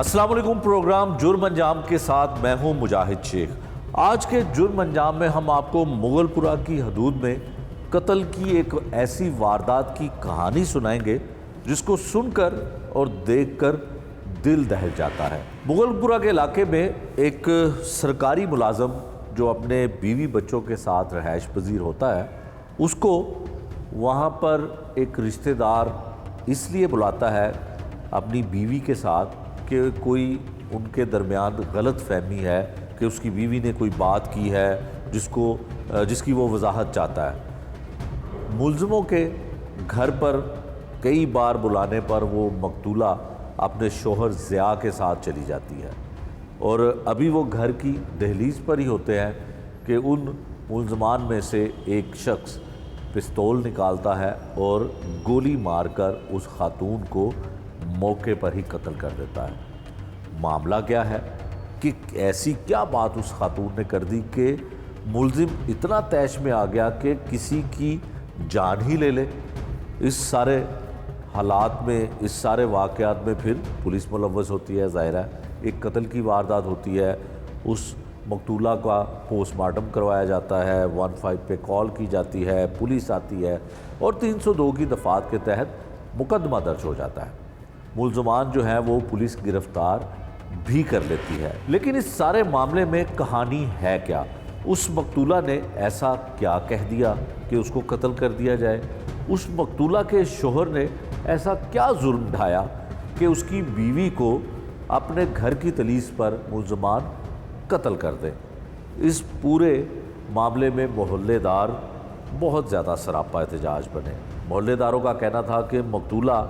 अस्सलाम वालेकुम। प्रोग्राम जुर्म अंजाम के साथ मैं हूं मुजाहिद शेख। आज के जुर्म अंजाम में हम आपको मुगलपुरा की हदूद में कत्ल की एक ऐसी वारदात की कहानी सुनाएंगे जिसको सुनकर और देखकर दिल दहल जाता है। मुगलपुरा के इलाके में एक सरकारी मुलाजम जो अपने बीवी बच्चों के साथ रहायश पजीर होता है, उसको वहाँ पर एक रिश्तेदार इसलिए बुलाता है अपनी बीवी के साथ कि कोई उनके दरमियान गलत फहमी है कि उसकी बीवी ने कोई बात की है जिसकी वो वजाहत चाहता है। मुलज़िमों के घर पर कई बार बुलाने पर वो मकतूला अपने शोहर ज़िया के साथ चली जाती है और अभी वो घर की दहलीज पर ही होते हैं कि उन मुलज़मान में से एक शख्स पिस्तौल निकालता है और गोली मारकर उस खातून को मौके पर ही कत्ल कर देता है। मामला क्या है कि ऐसी क्या बात उस खातून ने कर दी कि मुलजिम इतना तैश में आ गया कि किसी की जान ही ले ले। इस सारे हालात में, इस सारे वाक़यात में फिर पुलिस मुलव्वस होती है। ज़ाहिर है एक कत्ल की वारदात होती है, उस मकतूला का पोस्टमार्टम करवाया जाता है, 15 पे कॉल की जाती है, पुलिस आती है और 302 की दफ़ात के तहत मुकदमा दर्ज हो जाता है। मुलज़मान जो हैं वो पुलिस गिरफ़्तार भी कर लेती है। लेकिन इस सारे मामले में कहानी है क्या? उस मकतूला ने ऐसा क्या कह दिया कि उसको कत्ल कर दिया जाए? उस मकतूला के शोहर ने ऐसा क्या जुर्म ढाया कि उसकी बीवी को अपने घर की तलीस पर मुलज़मान कत्ल कर दे? इस पूरे मामले में मोहल्लेदार बहुत ज़्यादा सरापा एहतजाज बने। मोहल्लेदारों का कहना था कि मकतूला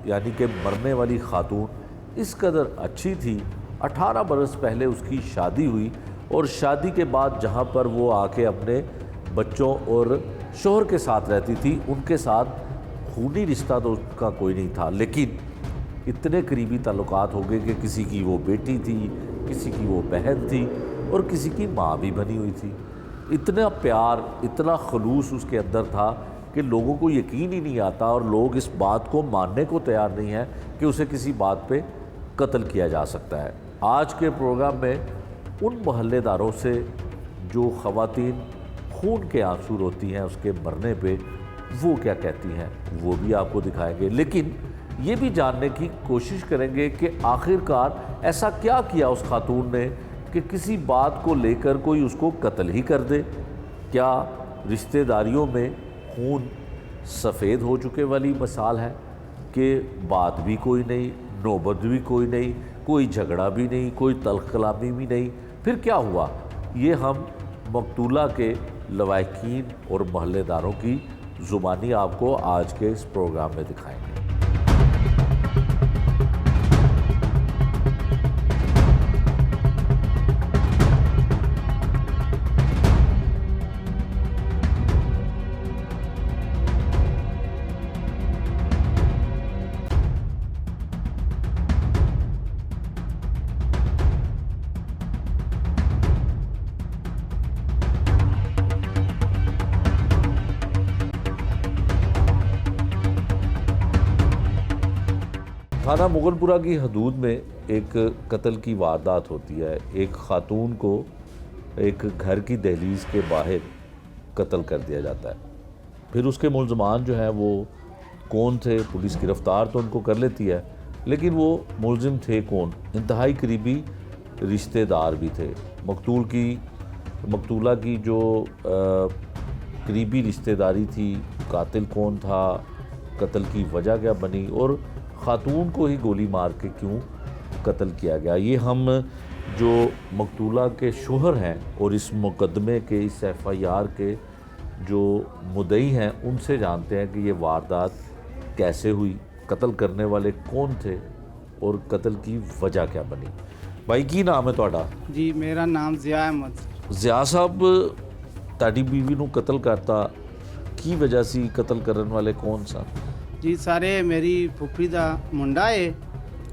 यानी कि मरने वाली खातून इस कदर अच्छी थी, 18 बरस पहले उसकी शादी हुई और शादी के बाद जहाँ पर वो आके अपने बच्चों और शोहर के साथ रहती थी, उनके साथ खूनी रिश्ता तो उसका कोई नहीं था, लेकिन इतने करीबी ताल्लुकात हो गए कि किसी की वो बेटी थी, किसी की वो बहन थी और किसी की माँ भी बनी हुई थी। इतना प्यार, इतना खलूस उसके अंदर था कि लोगों को यकीन ही नहीं आता और लोग इस बात को मानने को तैयार नहीं हैं कि उसे किसी बात पे कत्ल किया जा सकता है। आज के प्रोग्राम में उन मोहल्लेदारों से जो ख़वातीन खून के आंसू रोती हैं उसके मरने पे, वो क्या कहती हैं वो भी आपको दिखाएंगे। लेकिन ये भी जानने की कोशिश करेंगे कि आखिरकार ऐसा क्या किया उस खातून ने कि किसी बात को लेकर कोई उसको कत्ल ही कर दे। क्या रिश्तेदारियों में खून सफ़ेद हो चुके वाली मिसाल है कि बात भी कोई नहीं, नौबत भी कोई नहीं, कोई झगड़ा भी नहीं, कोई तल्ख कलामी भी नहीं? फिर क्या हुआ? ये हम मकतूला के लवाहिकीन और मोहल्लेदारों की ज़ुबानी आपको आज के इस प्रोग्राम में दिखाएंगे। थाना मुगलपुरा की हदूद में एक कत्ल की वारदात होती है। एक खातून को एक घर की दहलीज के बाहर कत्ल कर दिया जाता है। फिर उसके मुलज़मान जो हैं वो कौन थे? पुलिस गिरफ़्तार तो उनको कर लेती है, लेकिन वो मुलज़िम थे कौन? इंतहाई करीबी रिश्तेदार भी थे। मकतूला की जो करीबी रिश्तेदारी थी, कातिल कौन था, कत्ल की वजह क्या बनी और ख़ातून को ही गोली मार के क्यों कत्ल किया गया, ये हम जो मकतूला के शोहर हैं और इस मुकदमे के, इस FIR के जो मुद्दई हैं, उनसे जानते हैं कि ये वारदात कैसे हुई, कत्ल करने वाले कौन थे और कत्ल की वजह क्या बनी। भाई की नाम है तुहाडा? जी मेरा नाम ज़िया अहमद। ज़िया साहब, तुहाडी बीवी नूं कत्ल करता की वजह सी? कत्ल करने वाले कौन सा? जी सारे मेरी फुफी दा मुंडा है,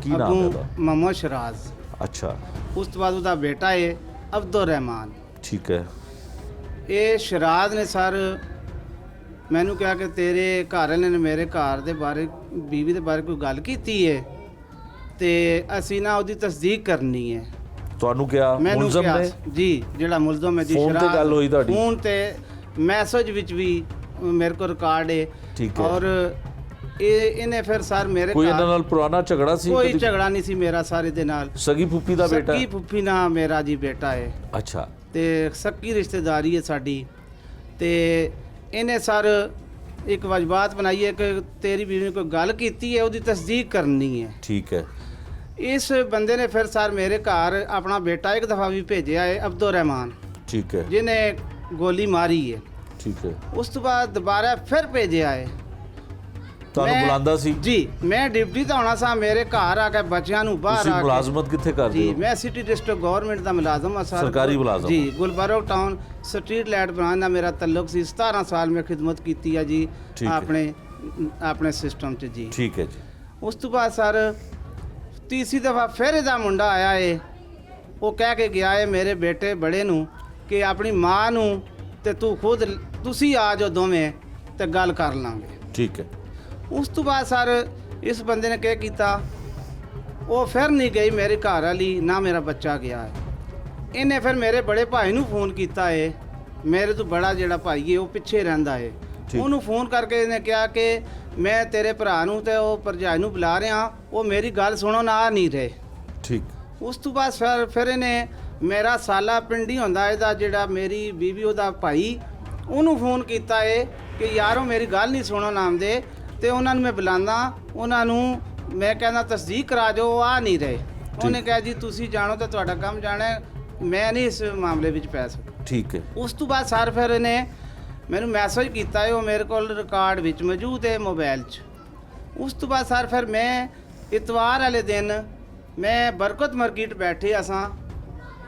की नाम है ਉਹਦਾ? मोहम्मद शराज। अच्छा, उस तो बाद उसका बेटा है अब्दुल रहमान। ठीक है। ये शराज ने सर मैनू कहा कि तेरे घर वाले ने मेरे घर के बारे, बीवी के बारे कोई गल की है ਤੇ ਅਸੀਂ ਨਾ ਉਹਦੀ ਤਸਦੀਕ ਕਰਨੀ ਹੈ। ਤੁਹਾਨੂੰ ਕਿਹਾ ਮੈਨੂੰ ਮੁਲਜ਼ਮ ਕਿਹਾ ਨੇ? ਜੀ, ਜਿਹੜਾ ਮੁਲਜ਼ਮ ਹੈ ਜੀ ਫੋਨ ਤੇ ਸ਼ਰਾਬ, ਗੱਲ ਹੋਈ ਤੁਹਾਡੀ? ਫੋਨ ਤੇ ਮੈਸੇਜ ਵਿੱਚ ਵੀ ਮੇਰੇ ਕੋਲ ਰਿਕਾਰਡ ਹੈ। ਠੀਕ ਹੈ। ਔਰ ਇਹਨੇ ਫਿਰ ਸਰ ਮੇਰੇ ਕੋਈ ਇਹਨਾਂ ਘਰ ਨਾਲ ਪੁਰਾਣਾ ਝਗੜਾ ਸੀ? ਕੋਈ ਕਦੀ? ਝਗੜਾ ਨਹੀਂ ਸੀ ਮੇਰਾ ਸਾਰੇ ਦੇ ਨਾਲ। ਸਗੀ ਫੁੱਫੀ ਦਾ ਬੇਟਾ? ਸੱਕੀ ਫੁੱਫੀ ਨਾਲ ਮੇਰਾ ਜੀ ਬੇਟਾ ਹੈ ਅੱਛਾ। ਤੇ ਸੱਕੀ ਰਿਸ਼ਤੇਦਾਰੀ ਹੈ ਸਾਡੀ। ਤੇ ਇਹਨੇ ਸਰ ਇੱਕ ਵਜਬਾਤ ਬਣਾਈ ਹੈ ਕਿ ਤੇਰੀ ਬੀਵੀ ਨੇ ਕੋਈ ਗੱਲ ਕੀਤੀ ਹੈ, ਉਹਦੀ ਤਸਦੀਕ ਕਰਨੀ ਹੈ। ਠੀਕ ਹੈ। ਇਸ ਬੰਦੇ ਨੇ ਫਿਰ ਸਰ ਮੇਰੇ ਘਰ ਆਪਣਾ ਬੇਟਾ ਇੱਕ ਦਫਾ ਵੀ ਭੇਜਿਆ ਹੈ, ਅਬਦੁਰ ਰਹਿਮਾਨ, ਠੀਕ ਹੈ। ਜਿਹਨੇ ਗੋਲੀ ਮਾਰੀ ਹੈ। ਠੀਕ ਹੈ। ਉਸ ਤੋਂ ਬਾਅਦ ਦੁਬਾਰਾ ਫਿਰ ਭੇਜਿਆ ਹੈ। ਤੁਹਾਨੂੰ ਮੈਂ- ਬੁਲਾਉਂਦਾ ਸੀ? ਜੀ, ਮੈਂ ਡਿਊਟੀ ਤਾਂ ਹੋਣਾ ਸਾਂ, ਮੇਰੇ ਘਰ ਆ ਕੇ ਬੱਚਿਆਂ ਨੂੰ ਬਾਹਰ ਤੁਸੀਂ ਆ ਕੇ। ਮੁਲਾਜ਼ਮਤ ਕਿੱਥੇ ਕਰਦੇ ਜੀ, ਹੋ? ਮੈਂ ਸਿਟੀ ਡਿਸਟ੍ਰਿਕਟ ਗਵਰਨਮੈਂਟ ਦਾ ਮੁਲਾਜ਼ਮ ਹਾਂ ਸਰ। ਸਰਕਾਰੀ ਮੁਲਾਜ਼ਮ? ਜੀ, ਗੁਲਬਰਗ ਟਾਊਨ ਸਟਰੀਟ ਲਾਈਟ ਬਣਾਉਣ ਦਾ ਮੇਰਾ ਤਾਲੁਕ ਸੀ। 17 ਸਾਲ ਮੈਂ ਖਿਦਮਤ ਕੀਤੀ ਹੈ ਜੀ ਠੀਕ ਹੈ। ਆਪਣੇ ਸਿਸਟਮ 'ਚ ਜੀ। ਠੀਕ ਹੈ ਜੀ। ਉਸ ਤੋਂ ਬਾਅਦ ਸਰ ਤੀਸਰੀ ਦਫਾ ਫਿਰ ਇਹਦਾ ਮੁੰਡਾ ਆਇਆ ਏ। ਉਹ ਕਹਿ ਕੇ ਗਿਆ ਏ ਮੇਰੇ ਬੇਟੇ ਬੜੇ ਨੂੰ ਕਿ ਆਪਣੀ ਮਾਂ ਨੂੰ ਤੇ ਤੂੰ ਖੁਦ ਤੁਸੀਂ ਆ ਜਾਓ ਦੋਵੇਂ ਤੇ ਗੱਲ ਕਰ ਲਾਂਗੇ। ਠੀਕ ਹੈ। ਉਸ ਤੋਂ ਬਾਅਦ ਸਰ ਇਸ ਬੰਦੇ ਨੇ ਕੀ ਕੀਤਾ, ਉਹ ਫਿਰ ਨਹੀਂ ਗਈ ਮੇਰੇ ਘਰ ਵਾਲੀ, ਨਾ ਮੇਰਾ ਬੱਚਾ ਗਿਆ ਹੈ। ਇਹਨੇ ਫਿਰ ਮੇਰੇ ਬੜੇ ਭਾਈ ਨੂੰ ਫੋਨ ਕੀਤਾ ਏ। ਮੇਰੇ ਤੋਂ ਬੜਾ ਜਿਹੜਾ ਭਾਈ ਏ ਉਹ ਪਿੱਛੇ ਰਹਿੰਦਾ ਏ। ਠੀਕ। ਉਹਨੂੰ ਫੋਨ ਕਰਕੇ ਇਹਨੇ ਕਿਹਾ ਕਿ ਮੈਂ ਤੇਰੇ ਭਰਾ ਨੂੰ ਤੇ ਉਹ ਭਰਜਾਈ ਨੂੰ ਬੁਲਾ ਰਿਹਾ, ਉਹ ਮੇਰੀ ਗੱਲ ਸੁਣਨ ਆ ਨਹੀਂ ਰਹੇ। ਠੀਕ। ਉਸ ਤੋਂ ਬਾਅਦ ਫਿਰ ਇਹਨੇ ਮੇਰਾ ਸਾਲਾ ਪਿੰਡੀ ਹੁੰਦਾ ਇਹਦਾ ਜਿਹੜਾ ਮੇਰੀ ਬੀਵੀ ਉਹਦਾ ਭਾਈ, ਉਹਨੂੰ ਫੋਨ ਕੀਤਾ ਏ ਕਿ ਯਾਰੋ ਮੇਰੀ ਗੱਲ ਨਹੀਂ ਸੁਣਨ ਆਉਂਦੇ ਤੇ ਉਹਨਾਂ ਨੂੰ ਮੈਂ ਬੁਲਾਉਂਦਾ, ਉਹਨਾਂ ਨੂੰ ਮੈਂ ਕਹਿੰਦਾ ਤਸਦੀਕ ਕਰਾ ਜੋ, ਉਹ ਆ ਨਹੀਂ ਰਹੇ। ਉਹਨੇ ਕਿਹਾ ਜੀ ਤੁਸੀਂ ਜਾਣੋ ਤਾਂ ਤੁਹਾਡਾ ਕੰਮ ਜਾਣਾ ਹੈ, ਮੈਂ ਨਹੀਂ ਇਸ ਮਾਮਲੇ ਵਿੱਚ ਪੈ ਸਕਦਾ। ਠੀਕ ਹੈ। ਉਸ ਤੋਂ ਬਾਅਦ ਸਰ ਫਿਰ ਇਹਨੇ ਮੈਨੂੰ ਮੈਸੇਜ ਕੀਤਾ ਹੈ, ਉਹ ਮੇਰੇ ਕੋਲ ਰਿਕਾਰਡ ਵਿੱਚ ਮੌਜੂਦ ਹੈ ਮੋਬਾਈਲ 'ਚ। ਉਸ ਤੋਂ ਬਾਅਦ ਸਰ ਫਿਰ ਮੈਂ ਇਤਵਾਰ ਵਾਲੇ ਦਿਨ ਮੈਂ ਬਰਕਤ ਮਾਰਕੀਟ ਬੈਠੇ ਅਸਾਂ,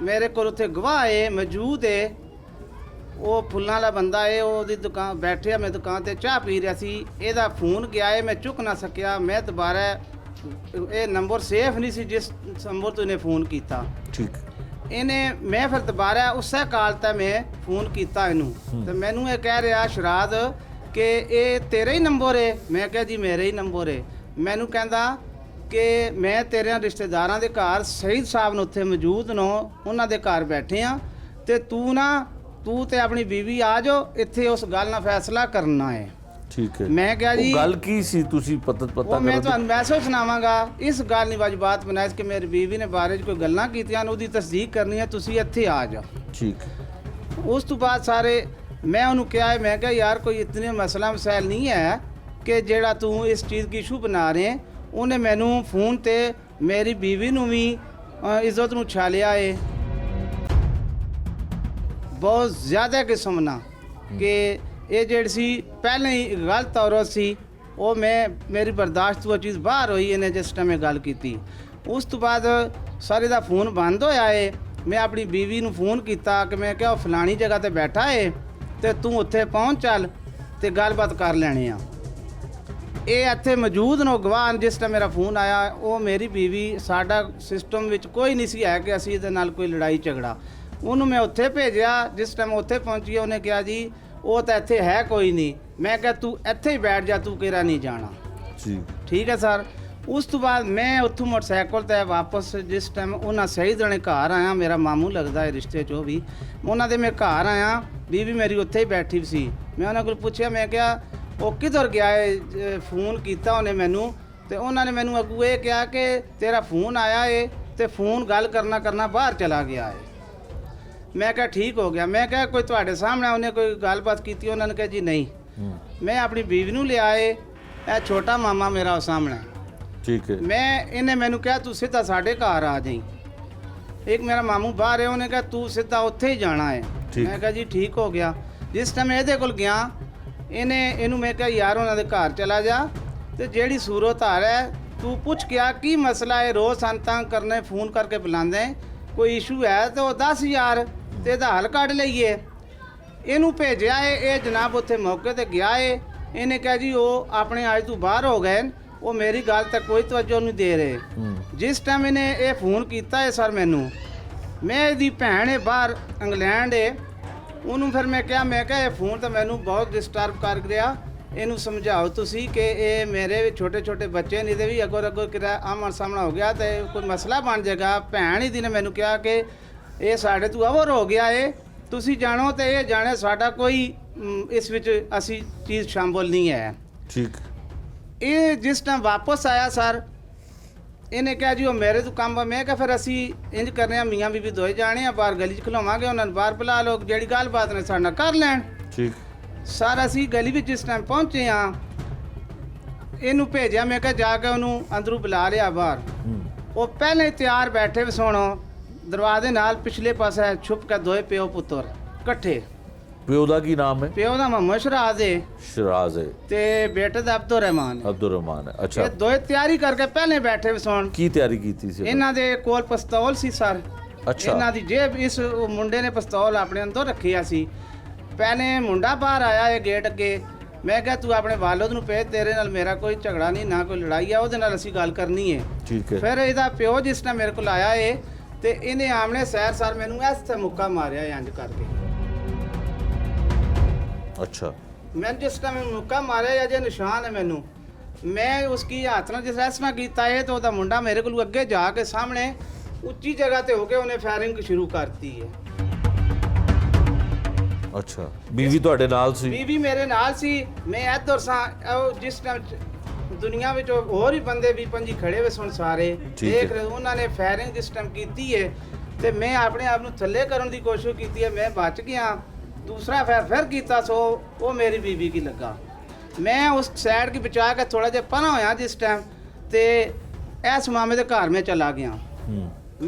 ਮੇਰੇ ਕੋਲ ਉੱਥੇ ਗਵਾਹ ਹੈ ਮੌਜੂਦ ਹੈ। ਉਹ ਫੁੱਲਾਂ ਵਾਲਾ ਬੰਦਾ ਹੈ, ਉਹਦੀ ਦੁਕਾਨ ਬੈਠਿਆ, ਮੈਂ ਦੁਕਾਨ ਤੇ ਚਾਹ ਪੀ ਰਿਹਾ ਸੀ। ਇਹਦਾ ਫੋਨ ਗਿਆ ਹੈ, ਮੈਂ ਚੁੱਕ ਨਾ ਸਕਿਆ। ਮੈਂ ਦੁਬਾਰਾ ਇਹ ਨੰਬਰ ਸੇਫ ਨਹੀਂ ਸੀ ਜਿਸ ਨੰਬਰ ਤੋਂ ਇਹਨੇ ਫੋਨ ਕੀਤਾ। ਠੀਕ। ਮੈਂ ਫਿਰ ਦੁਬਾਰਾ ਉਸੇ ਕਾਲ ਤੇ ਮੈਂ ਫੋਨ ਕੀਤਾ ਇਹਨੂੰ, ਤੇ ਮੈਨੂੰ ਇਹ ਕਹਿ ਰਿਹਾ ਸ਼ਰਾਦ ਕਿ ਇਹ ਤੇਰਾ ਹੀ ਨੰਬਰ ਹੈ। ਮੈਂ ਕਿਹਾ ਜੀ ਮੇਰਾ ਹੀ ਨੰਬਰ ਹੈ। ਮੈਨੂੰ ਕਹਿੰਦਾ ਕਿ ਮੈਂ ਤੇਰੇ ਰਿਸ਼ਤੇਦਾਰਾਂ ਦੇ ਘਰ ਸ਼ਹੀਦ ਸਾਹਿਬ ਨੂੰ ਉੱਥੇ ਮੌਜੂਦ ਨੋ, ਉਹਨਾਂ ਦੇ ਘਰ ਬੈਠੇ ਆ ਤੇ ਤੂੰ ਤੇ ਆਪਣੀ ਬੀਵੀ ਆ ਜਾਓ, ਇੱਥੇ ਉਸ ਗੱਲ ਨਾਲ ਫੈਸਲਾ ਕਰਨਾ ਹੈ। ਠੀਕ ਹੈ। ਮੈਂ ਕਿਹਾ ਜੀ ਉਹ ਗੱਲ ਕੀ ਸੀ, ਤੁਸੀਂ ਪਤਾ ਉਹ ਮੈਂ ਕਰੋ। ਤੁਹਾਨੂੰ ਮੈਸੇਜ ਸੁਣਾਵਾਂਗਾ। ਇਸ ਗੱਲ ਨਹੀਂ ਵਜਬਾਤ ਬਣਾਈ ਕਿ ਮੇਰੀ ਬੀਵੀ ਨੇ ਬਾਰੇ 'ਚ ਕੋਈ ਗੱਲਾਂ ਕੀਤੀਆਂ ਨੇ, ਉਹਦੀ ਤਸਦੀਕ ਕਰਨੀ ਹੈ, ਤੁਸੀਂ ਇੱਥੇ ਆ ਜਾਓ। ਠੀਕ। ਉਸ ਤੋਂ ਬਾਅਦ ਸਾਰੇ ਮੈਂ ਉਹਨੂੰ ਕਿਹਾ ਹੈ, ਮੈਂ ਕਿਹਾ ਯਾਰ ਕੋਈ ਇਤਨੇ ਮਸਲਾ ਮਸਾਇਲ ਨਹੀਂ ਹੈ ਕਿ ਜਿਹੜਾ ਤੂੰ ਇਸ ਚੀਜ਼ ਕੀ ਇਸ਼ੂ ਬਣਾ ਰਹੇ। ਉਹਨੇ ਮੈਨੂੰ ਫੋਨ ਤੇ ਮੇਰੀ ਬੀਵੀ ਨੂੰ ਵੀ ਇੱਜ਼ਤ ਨੂੰ ਛਾਲਿਆ ਏ ਬਹੁਤ ਜ਼ਿਆਦਾ ਕਿਸਮ ਨਾਲ ਕਿ ਇਹ ਜਿਹੜੀ ਸੀ ਪਹਿਲਾਂ ਹੀ ਗਲਤ ਔਰਤ ਸੀ। ਉਹ ਮੇਰੀ ਬਰਦਾਸ਼ਤ ਤੋਂ ਉਹ ਚੀਜ਼ ਬਾਹਰ ਹੋਈ। ਇਹਨੇ ਜਿਸ ਟਾਈਮ ਇਹ ਗੱਲ ਕੀਤੀ, ਉਸ ਤੋਂ ਬਾਅਦ ਸਾਰੇ ਦਾ ਫੋਨ ਬੰਦ ਹੋਇਆ ਏ। ਮੈਂ ਆਪਣੀ ਬੀਵੀ ਨੂੰ ਫੋਨ ਕੀਤਾ ਕਿ ਮੈਂ ਕਿਹਾ ਉਹ ਫਲਾਣੀ ਜਗ੍ਹਾ ਤੇ ਬੈਠਾ ਏ ਤੇ ਤੂੰ ਉੱਥੇ ਪਹੁੰਚ ਚੱਲ ਤੇ ਗੱਲਬਾਤ ਕਰ ਲੈਣੀ ਆ। ਇਹ ਇੱਥੇ ਮੌਜੂਦ ਨੇ ਗਵਾਹ। ਜਿਸ ਟਾਈਮ ਮੇਰਾ ਫੋਨ ਆਇਆ, ਉਹ ਮੇਰੀ ਬੀਵੀ, ਸਾਡਾ ਸਿਸਟਮ ਵਿੱਚ ਕੋਈ ਨਹੀਂ ਸੀ ਹੈ ਕਿ ਅਸੀਂ ਇਹਦੇ ਨਾਲ ਕੋਈ ਲੜਾਈ ਝਗੜਾ। ਉਹਨੂੰ ਮੈਂ ਉੱਥੇ ਭੇਜਿਆ। ਜਿਸ ਟਾਈਮ ਉੱਥੇ ਪਹੁੰਚੀ, ਉਹਨੇ ਕਿਹਾ ਜੀ ਉਹ ਤਾਂ ਇੱਥੇ ਹੈ ਕੋਈ ਨਹੀਂ। ਮੈਂ ਕਿਹਾ ਤੂੰ ਇੱਥੇ ਹੀ ਬੈਠ ਜਾ, ਤੂੰ ਕਿਹੜਾ ਨਹੀਂ ਜਾਣਾ। ਜੀ ਠੀਕ ਹੈ ਸਰ। ਉਸ ਤੋਂ ਬਾਅਦ ਮੈਂ ਉੱਥੋਂ ਮੋਟਰਸਾਈਕਲ ਤੇ ਵਾਪਸ ਜਿਸ ਟਾਈਮ ਉਹਨਾਂ ਸਹੀਦ ਨੇ ਘਰ ਆਇਆ, ਮੇਰਾ ਮਾਮੂ ਲੱਗਦਾ ਹੈ ਰਿਸ਼ਤੇ 'ਚੋਂ ਵੀ, ਉਹਨਾਂ ਦੇ ਮੈਂ ਘਰ ਆਇਆ, ਬੀਵੀ ਮੇਰੀ ਉੱਥੇ ਹੀ ਬੈਠੀ ਸੀ। ਮੈਂ ਉਹਨਾਂ ਕੋਲ ਪੁੱਛਿਆ, ਮੈਂ ਕਿਹਾ ਉਹ ਕਿੱਧਰ ਗਿਆ ਹੈ? ਫੋਨ ਕੀਤਾ ਉਹਨੇ ਮੈਨੂੰ, ਤੇ ਉਹਨਾਂ ਨੇ ਮੈਨੂੰ ਅੱਗੂ ਇਹ ਕਿਹਾ ਕਿ ਤੇਰਾ ਫੋਨ ਆਇਆ ਏ ਤੇ ਫੋਨ ਗੱਲ ਕਰਨਾ ਬਾਹਰ ਚਲਾ ਗਿਆ ਹੈ। ਮੈਂ ਕਿਹਾ ਠੀਕ ਹੋ ਗਿਆ। ਮੈਂ ਕਿਹਾ ਕੋਈ ਤੁਹਾਡੇ ਸਾਹਮਣੇ ਉਹਨੇ ਕੋਈ ਗੱਲਬਾਤ ਕੀਤੀ? ਉਹਨਾਂ ਨੇ ਕਿਹਾ ਜੀ ਨਹੀਂ। ਮੈਂ ਆਪਣੀ ਬੀਵੀ ਨੂੰ ਲਿਆ ਏ, ਇਹ ਛੋਟਾ ਮਾਮਾ ਮੇਰਾ ਉਹ ਸਾਹਮਣੇ। ਠੀਕ ਹੈ। ਇਹਨੇ ਮੈਨੂੰ ਕਿਹਾ ਤੂੰ ਸਿੱਧਾ ਸਾਡੇ ਘਰ ਆ ਜਾਈਂ। ਇੱਕ ਮੇਰਾ ਮਾਮੂ ਬਾਹਰ ਹੈ, ਉਹਨੇ ਕਿਹਾ ਤੂੰ ਸਿੱਧਾ ਉੱਥੇ ਹੀ ਜਾਣਾ ਹੈ। ਮੈਂ ਕਿਹਾ ਜੀ ਠੀਕ ਹੋ ਗਿਆ। ਜਿਸ ਟਾਈਮ ਇਹਦੇ ਕੋਲ ਗਿਆ, ਇਹਨੂੰ ਮੈਂ ਕਿਹਾ ਯਾਰ ਉਹਨਾਂ ਦੇ ਘਰ ਚਲਾ ਜਾ ਤੇ ਜਿਹੜੀ ਸੂਰਤ ਹਾਲ ਹੈ ਤੂੰ ਪੁੱਛ ਗਿਆ ਕੀ ਮਸਲਾ ਹੈ। ਰੋਜ਼ ਸਾਨੂੰ ਤੰਗ ਕਰਨੇ, ਫੋਨ ਕਰਕੇ ਬੁਲਾਉਂਦੇ, ਕੋਈ ਇਸ਼ੂ ਹੈ ਤਾਂ ਉਹ ਦੱਸ ਯਾਰ ਤੇ ਇਹਦਾ ਹੱਲ ਕੱਢ ਲਈਏ। ਇਹਨੂੰ ਭੇਜਿਆ ਏ। ਇਹ ਜਨਾਬ ਉੱਥੇ ਮੌਕੇ ਤੇ ਗਿਆ ਏ। ਇਹਨੇ ਕਿਹਾ ਜੀ ਉਹ ਆਪਣੇ ਅੱਜ ਤੋਂ ਬਾਹਰ ਹੋ ਗਏ, ਉਹ ਮੇਰੀ ਗੱਲ ਤੱਕ ਕੋਈ ਤਵੱਜੋ ਨਹੀਂ ਦੇ ਰਹੇ। ਜਿਸ ਟਾਈਮ ਇਹਨੇ ਇਹ ਫੋਨ ਕੀਤਾ ਹੈ ਸਰ ਮੈਨੂੰ, ਮੈਂ ਇਹਦੀ ਭੈਣ ਹੈ ਬਾਹਰ ਇੰਗਲੈਂਡ ਹੈ, ਉਹਨੂੰ ਫਿਰ ਮੈਂ ਕਿਹਾ ਇਹ ਫੋਨ ਤਾਂ ਮੈਨੂੰ ਬਹੁਤ ਡਿਸਟਰਬ ਕਰ ਰਿਹਾ, ਇਹਨੂੰ ਸਮਝਾਓ ਤੁਸੀਂ ਕਿ ਇਹ ਮੇਰੇ ਵੀ ਛੋਟੇ ਛੋਟੇ ਬੱਚੇ ਨੇ, ਇਹਦੇ ਵੀ ਅੱਗੋਂ ਕਿਰਾ ਆਮਣ ਸਾਹਮਣਾ ਹੋ ਗਿਆ ਤੇ ਕੋਈ ਮਸਲਾ ਬਣ ਜਾਏਗਾ। ਭੈਣ ਹੀ ਦੀ ਨੇ ਮੈਨੂੰ ਕਿਹਾ ਕਿ ਇਹ ਸਾਡੇ ਤੋਂ ਅਵਰ ਹੋ ਗਿਆ ਏ, ਤੁਸੀਂ ਜਾਣੋ ਤੇ ਇਹ ਜਾਣੇ ਸਾਡਾ ਕੋਈ ਇਸ ਵਿੱਚ ਅਸੀਂ ਚੀਜ਼ ਸ਼ਾਮਲ ਨਹੀਂ ਹੈ। ਠੀਕ। ਇਹ ਜਿਸ ਟਾਈਮ ਵਾਪਸ ਆਇਆ ਸਰ, ਇਹਨੇ ਕਿਹਾ ਜੀ ਉਹ ਮੇਰੇ ਤੋਂ ਕੰਮ, ਮੈਂ ਕਿਹਾ ਫਿਰ ਅਸੀਂ ਇੰਜ ਕਰਨੇ ਆ, ਮੀਆਂ ਬੀਬੀ ਦੋਏ ਜਾਣੇ ਆ, ਬਾਹਰ ਗਲੀ 'ਚ ਖਲੋਵਾਂਗੇ, ਉਹਨਾਂ ਨੂੰ ਬਾਹਰ ਬੁਲਾ ਲਓ, ਜਿਹੜੀ ਗੱਲਬਾਤ ਨੇ ਸਾਡੇ ਨਾਲ ਕਰ ਲੈਣ। ਠੀਕ। ਸਰ ਅਸੀਂ ਗਲੀ ਵਿੱਚ ਜਿਸ ਟਾਈਮ ਪਹੁੰਚੇ ਆ, ਇਹਨੂੰ ਭੇਜਿਆ, ਮੈਂ ਕਿਹਾ ਜਾ ਕੇ ਉਹਨੂੰ ਅੰਦਰੋਂ ਬੁਲਾ ਲਿਆ ਬਾਹਰ। ਉਹ ਪਹਿਲੇ ਹੀ ਤਿਆਰ ਬੈਠੇ ਵੀ ਸੁਣੋ ਦਰਵਾਜ਼ੇ ਨਾਲ ਪਿਛਲੇ ਪਾਸੇ ਛੁਪ ਕੇ ਦੋਏ ਪਿਓ ਪੁੱਤਰ ਇਕੱਠੇ। ਪਿਓ ਦਾ ਕੀ ਨਾਮ ਹੈ? ਪਿਓ ਦਾ ਮੁਹੰਮਦ ਸ਼ਰਾਜ਼ ਹੈ ਸ਼ਰਾਜ਼ ਹੈ ਤੇ ਬੇਟੇ ਦਾ ਅਬਦੁਰ ਰਹਿਮਾਨ ਹੈ। ਅਬਦੁਰ ਰਹਿਮਾਨ ਹੈ। ਅੱਛਾ, ਇਹ ਦੋਏ ਤਿਆਰੀ ਕਰਕੇ ਪਹਿਲੇ ਬੈਠੇ ਵੀ ਸੁਣ। ਕੀ ਤਿਆਰੀ ਕੀਤੀ ਸੀ? ਇਹਨਾਂ ਦੇ ਕੋਲ ਪਿਸਤੌਲ ਸੀ ਸਰ। ਅੱਛਾ। ਇਹਨਾਂ ਦੀ ਜੇਬ, ਇਸ ਮੁੰਡੇ ਨੇ ਪਿਸਤੌਲ ਆਪਣੇ ਅੰਦਰ ਰੱਖਿਆ ਸੀ। ਪਹਿਲੇ ਮੁੰਡਾ ਬਾਹਰ ਆਇਆ ਇਹ ਗੇਟ ਅੱਗੇ, ਮੈਂ ਕਿਹਾ ਤੂੰ ਆਪਣੇ ਵਾਲਦ ਨੂੰ ਭੇਜ, ਤੇਰੇ ਨਾਲ ਮੇਰਾ ਕੋਈ ਝਗੜਾ ਨਹੀਂ, ਨਾ ਕੋਈ ਲੜਾਈ ਆ, ਉਹਦੇ ਨਾਲ ਅਸੀਂ ਗੱਲ ਕਰਨੀ ਹੈ। ਠੀਕ ਹੈ। ਫਿਰ ਇਹਦਾ ਪਿਓ ਜਿਸ ਟਾਈਮ ਮੇਰੇ ਕੋਲ ਆਇਆ ਏ ਤੇ ਇਹਨੇ ਆਮਣੇ ਸੈਰ ਸਰ ਮੈਨੂੰ ਇਸ ਤੇ ਮੁੱਕਾ ਮਾਰਿਆ ਇੰਜ ਕਰਕੇ। ਅੱਛਾ। ਮੈਂ ਜਿਸ ਟਾਈਮ ਮੁੱਕਾ ਮਾਰਿਆ ਜੇ ਨਿਸ਼ਾਨ ਹੈ ਮੈਨੂੰ, ਮੈਂ ਉਸकी ਹੱਥ ਨਾਲ ਜਿਸ ਰਸਮਾ ਕੀਤਾ ਹੈ ਤਾਂ ਉਹਦਾ ਮੁੰਡਾ ਮੇਰੇ ਕੋਲ ਅੱਗੇ ਜਾ ਕੇ ਸਾਹਮਣੇ ਉੱਚੀ ਜਗ੍ਹਾ ਤੇ ਹੋ ਕੇ ਉਹਨੇ ਫਾਇਰਿੰਗ ਸ਼ੁਰੂ ਕਰਤੀ ਹੈ। ਅੱਛਾ। ਬੀਵੀ ਤੁਹਾਡੇ ਨਾਲ ਸੀ? ਬੀਵੀ ਮੇਰੇ ਨਾਲ ਸੀ, ਮੈਂ ਇੱਧਰ ਸਾਂ। ਉਹ ਜਿਸ ਟਾਈਮ ਦੁਨੀਆ ਵਿੱਚ ਹੋਰ ਵੀ ਬੰਦੇ ਵੀ ਪੰਜੀ ਖੜੇ ਵੇ ਸੁਣ ਸਾਰੇ ਦੇਖ ਰਹੇ, ਉਹਨਾਂ ਨੇ ਫਾਇਰਿੰਗ ਜਿਸ ਟਾਈਮ ਕੀਤੀ ਹੈ ਤੇ ਮੈਂ ਆਪਣੇ ਆਪ ਨੂੰ ਥੱਲੇ ਕਰਨ ਦੀ ਕੋਸ਼ਿਸ਼ ਕੀਤੀ ਹੈ, ਮੈਂ ਬਚ ਗਿਆ। दूसरा फिर ਕੀਤਾ सो वो मेरी बीवी की लगा। मैं उस साइड की बचा के थोड़ा जिहा परा होया जिस टाइम ते इस मामे दे घर में चला गया।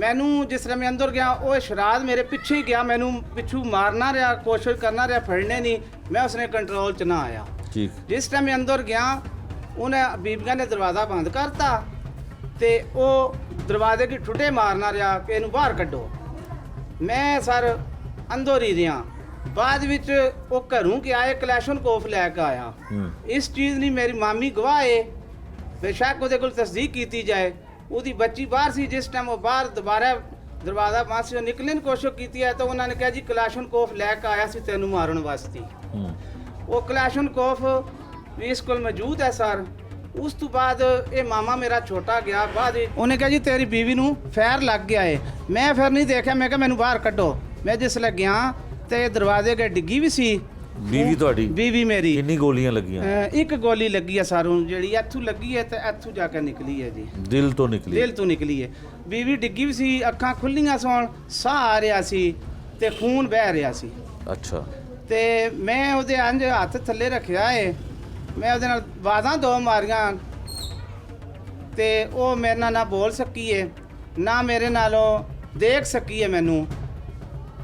मैनू जिस तरह मैं अंदर गया वो शराद मेरे पिछे ही गया, मैनू पिछू मारना रहा, कोशिश करना रहा, फड़ने नहीं, मैं उसने कंट्रोल च ना आया। जिस टाइम मैं अंदर गया उन्हें बीबिया ने दरवाज़ा बंद करता ते वो दरवाजे की ठुटे मारना रहा कि इनू बाहर कड्डो। मैं सर अंदर ही रहा। बाद विच वो घरों क्या है कलैशनकोफ लैके आया। इस चीज़ नहीं मेरी मामी गवाह है, बेशक वो तस्दीक की जाए। उसकी बच्ची बाहर सी, जिस टाइम वो बाहर दोबारा दरवाज़ा बंद से निकलने की कोशिश की है तो उन्होंने कहा जी कलैशनकोफ लैके आया सी तेनू मारन वास्ते। वो कलैशनकोफ भी इस कोल मौजूद है सर। उस तो बाद ये मामा मेरा छोटा गया, बाद उन्हें कहा जी तेरी बीवी नू फैर लग गया है। मैं फिर नहीं देखा, मैं कहा मैनू बाहर कड्डो। मैं जिसले गया ਤੇ ਦਰਵਾਜ਼ੇ ਕੇ ਡਿੱਗੀ ਵੀ ਸੀ। ਬੀਵੀ ਤੁਹਾਡੀ? ਬੀਵੀ ਮੇਰੀ। ਕਿੰਨੀ ਗੋਲੀਆਂ ਲੱਗੀਆਂ? ਇੱਕ ਗੋਲੀ ਲੱਗੀ ਹੈ ਸਾਰੂ, ਜਿਹੜੀ ਇੱਥੋਂ ਲੱਗੀ ਹੈ ਤੇ ਇੱਥੋਂ ਜਾ ਕੇ ਨਿਕਲੀ ਹੈ ਜੀ। ਦਿਲ ਤੋਂ ਨਿਕਲੀ? ਦਿਲ ਤੋਂ ਨਿਕਲੀ ਹੈ। ਬੀਵੀ ਡਿੱਗੀ ਵੀ ਸੀ, ਅੱਖਾਂ ਖੁੱਲੀਆਂ ਸੌਣ, ਸਾਹ ਆ ਰਿਹਾ ਸੀ ਤੇ ਖੂਨ ਵਹਿ ਰਿਹਾ ਸੀ। ਅੱਛਾ। ਤੇ ਮੈਂ ਉਹਦੇ ਅੰਜ ਹੱਥ ਥੱਲੇ ਰੱਖਿਆ ਏ, ਮੈਂ ਉਹਦੇ ਨਾਲ ਬਾਜ਼ਾਂ ਦੋ ਮਾਰੀਆਂ ਤੇ ਉਹ ਮੇਰੇ ਨਾਲ ਨਾ ਬੋਲ ਸਕੀ ਏ ਨਾ ਮੇਰੇ ਨਾਲੋਂ ਦੇਖ ਸਕੀ ਏ ਮੈਨੂੰ।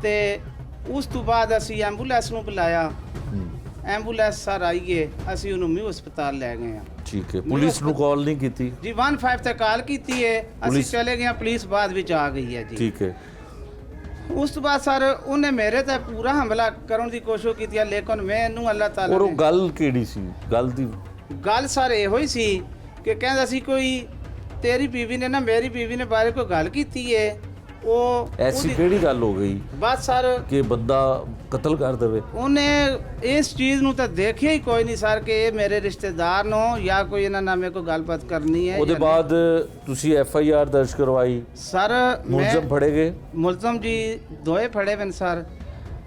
ਤੇ ਉਸ ਤੋਂ ਬਾਅਦ ਅਸੀਂ ਐਂਬੂਲੈਂਸ ਨੂੰ ਬੁਲਾਇਆ। ਐਂਬੂਲੈਂਸ ਸਰ ਆਈਏ, ਅਸੀਂ ਉਹਨੂੰ ਮਿਊ ਹਸਪਤਾਲ ਲੈ ਗਏ ਆ। ਠੀਕ ਹੈ। ਪੁਲਿਸ ਨੂੰ ਕਾਲ ਨਹੀਂ ਕੀਤੀ? ਜੀ 15 ਤੇ ਕਾਲ ਕੀਤੀ ਹੈ, ਅਸੀਂ ਚਲੇ ਗਏ, ਪੁਲਿਸ ਬਾਅਦ ਵਿੱਚ ਆ ਗਈ ਹੈ ਜੀ। ਠੀਕ ਹੈ। ਉਸ ਤੋਂ ਬਾਅਦ ਸਰ ਉਹਨੇ ਮੇਰੇ ਤੇ ਪੂਰਾ ਹਮਲਾ ਕਰਨ ਦੀ ਕੋਸ਼ਿਸ਼ ਕੀਤੀ ਹੈ, ਲੇਕਿਨ ਮੈਨੂੰ ਅੱਲਾਹ ਤਾਲਾ ਔਰ ਉਹ ਗੱਲ ਕਿਹੜੀ ਸੀ? ਗੱਲ ਸਰ ਇਹੋ ਹੀ ਸੀ ਕਿ ਕਹਿੰਦਾ ਸੀ ਕੋਈ ਤੇਰੀ ਬੀਵੀ ਨੇ ਨਾ ਮੇਰੀ ਬੀਵੀ ਨੇ ਬਾਰੇ ਕੋਈ ਗੱਲ ਕੀਤੀ ਹੈ। ਉਹ ਐਸੀ ਕਿਹੜੀ ਗੱਲ ਹੋ ਗਈ ਬਸ ਸਰ ਕਿ ਬੰਦਾ ਕਤਲ ਕਰ ਦੇਵੇ? ਉਹਨੇ ਇਸ ਚੀਜ਼ ਨੂੰ ਤਾਂ ਦੇਖਿਆ ਹੀ ਕੋਈ ਨਹੀਂ ਸਰ ਕਿ ਇਹ ਮੇਰੇ ਰਿਸ਼ਤੇਦਾਰ ਨੂੰ ਜਾਂ ਕੋਈ ਇਹਨਾਂ ਨਾਲ ਮੇਰੇ ਕੋਈ ਗੱਲਬਾਤ ਕਰਨੀ ਹੈ। ਉਹਦੇ ਬਾਅਦ ਤੁਸੀਂ FIR ਦਰਜ ਕਰਵਾਈ? ਸਰ ਮੁਲਜ਼ਮ ਫੜੇ ਗਏ? ਮੁਲਜ਼ਮ ਜੀ ਦੋਏ ਫੜੇ ਬਨ ਸਰ,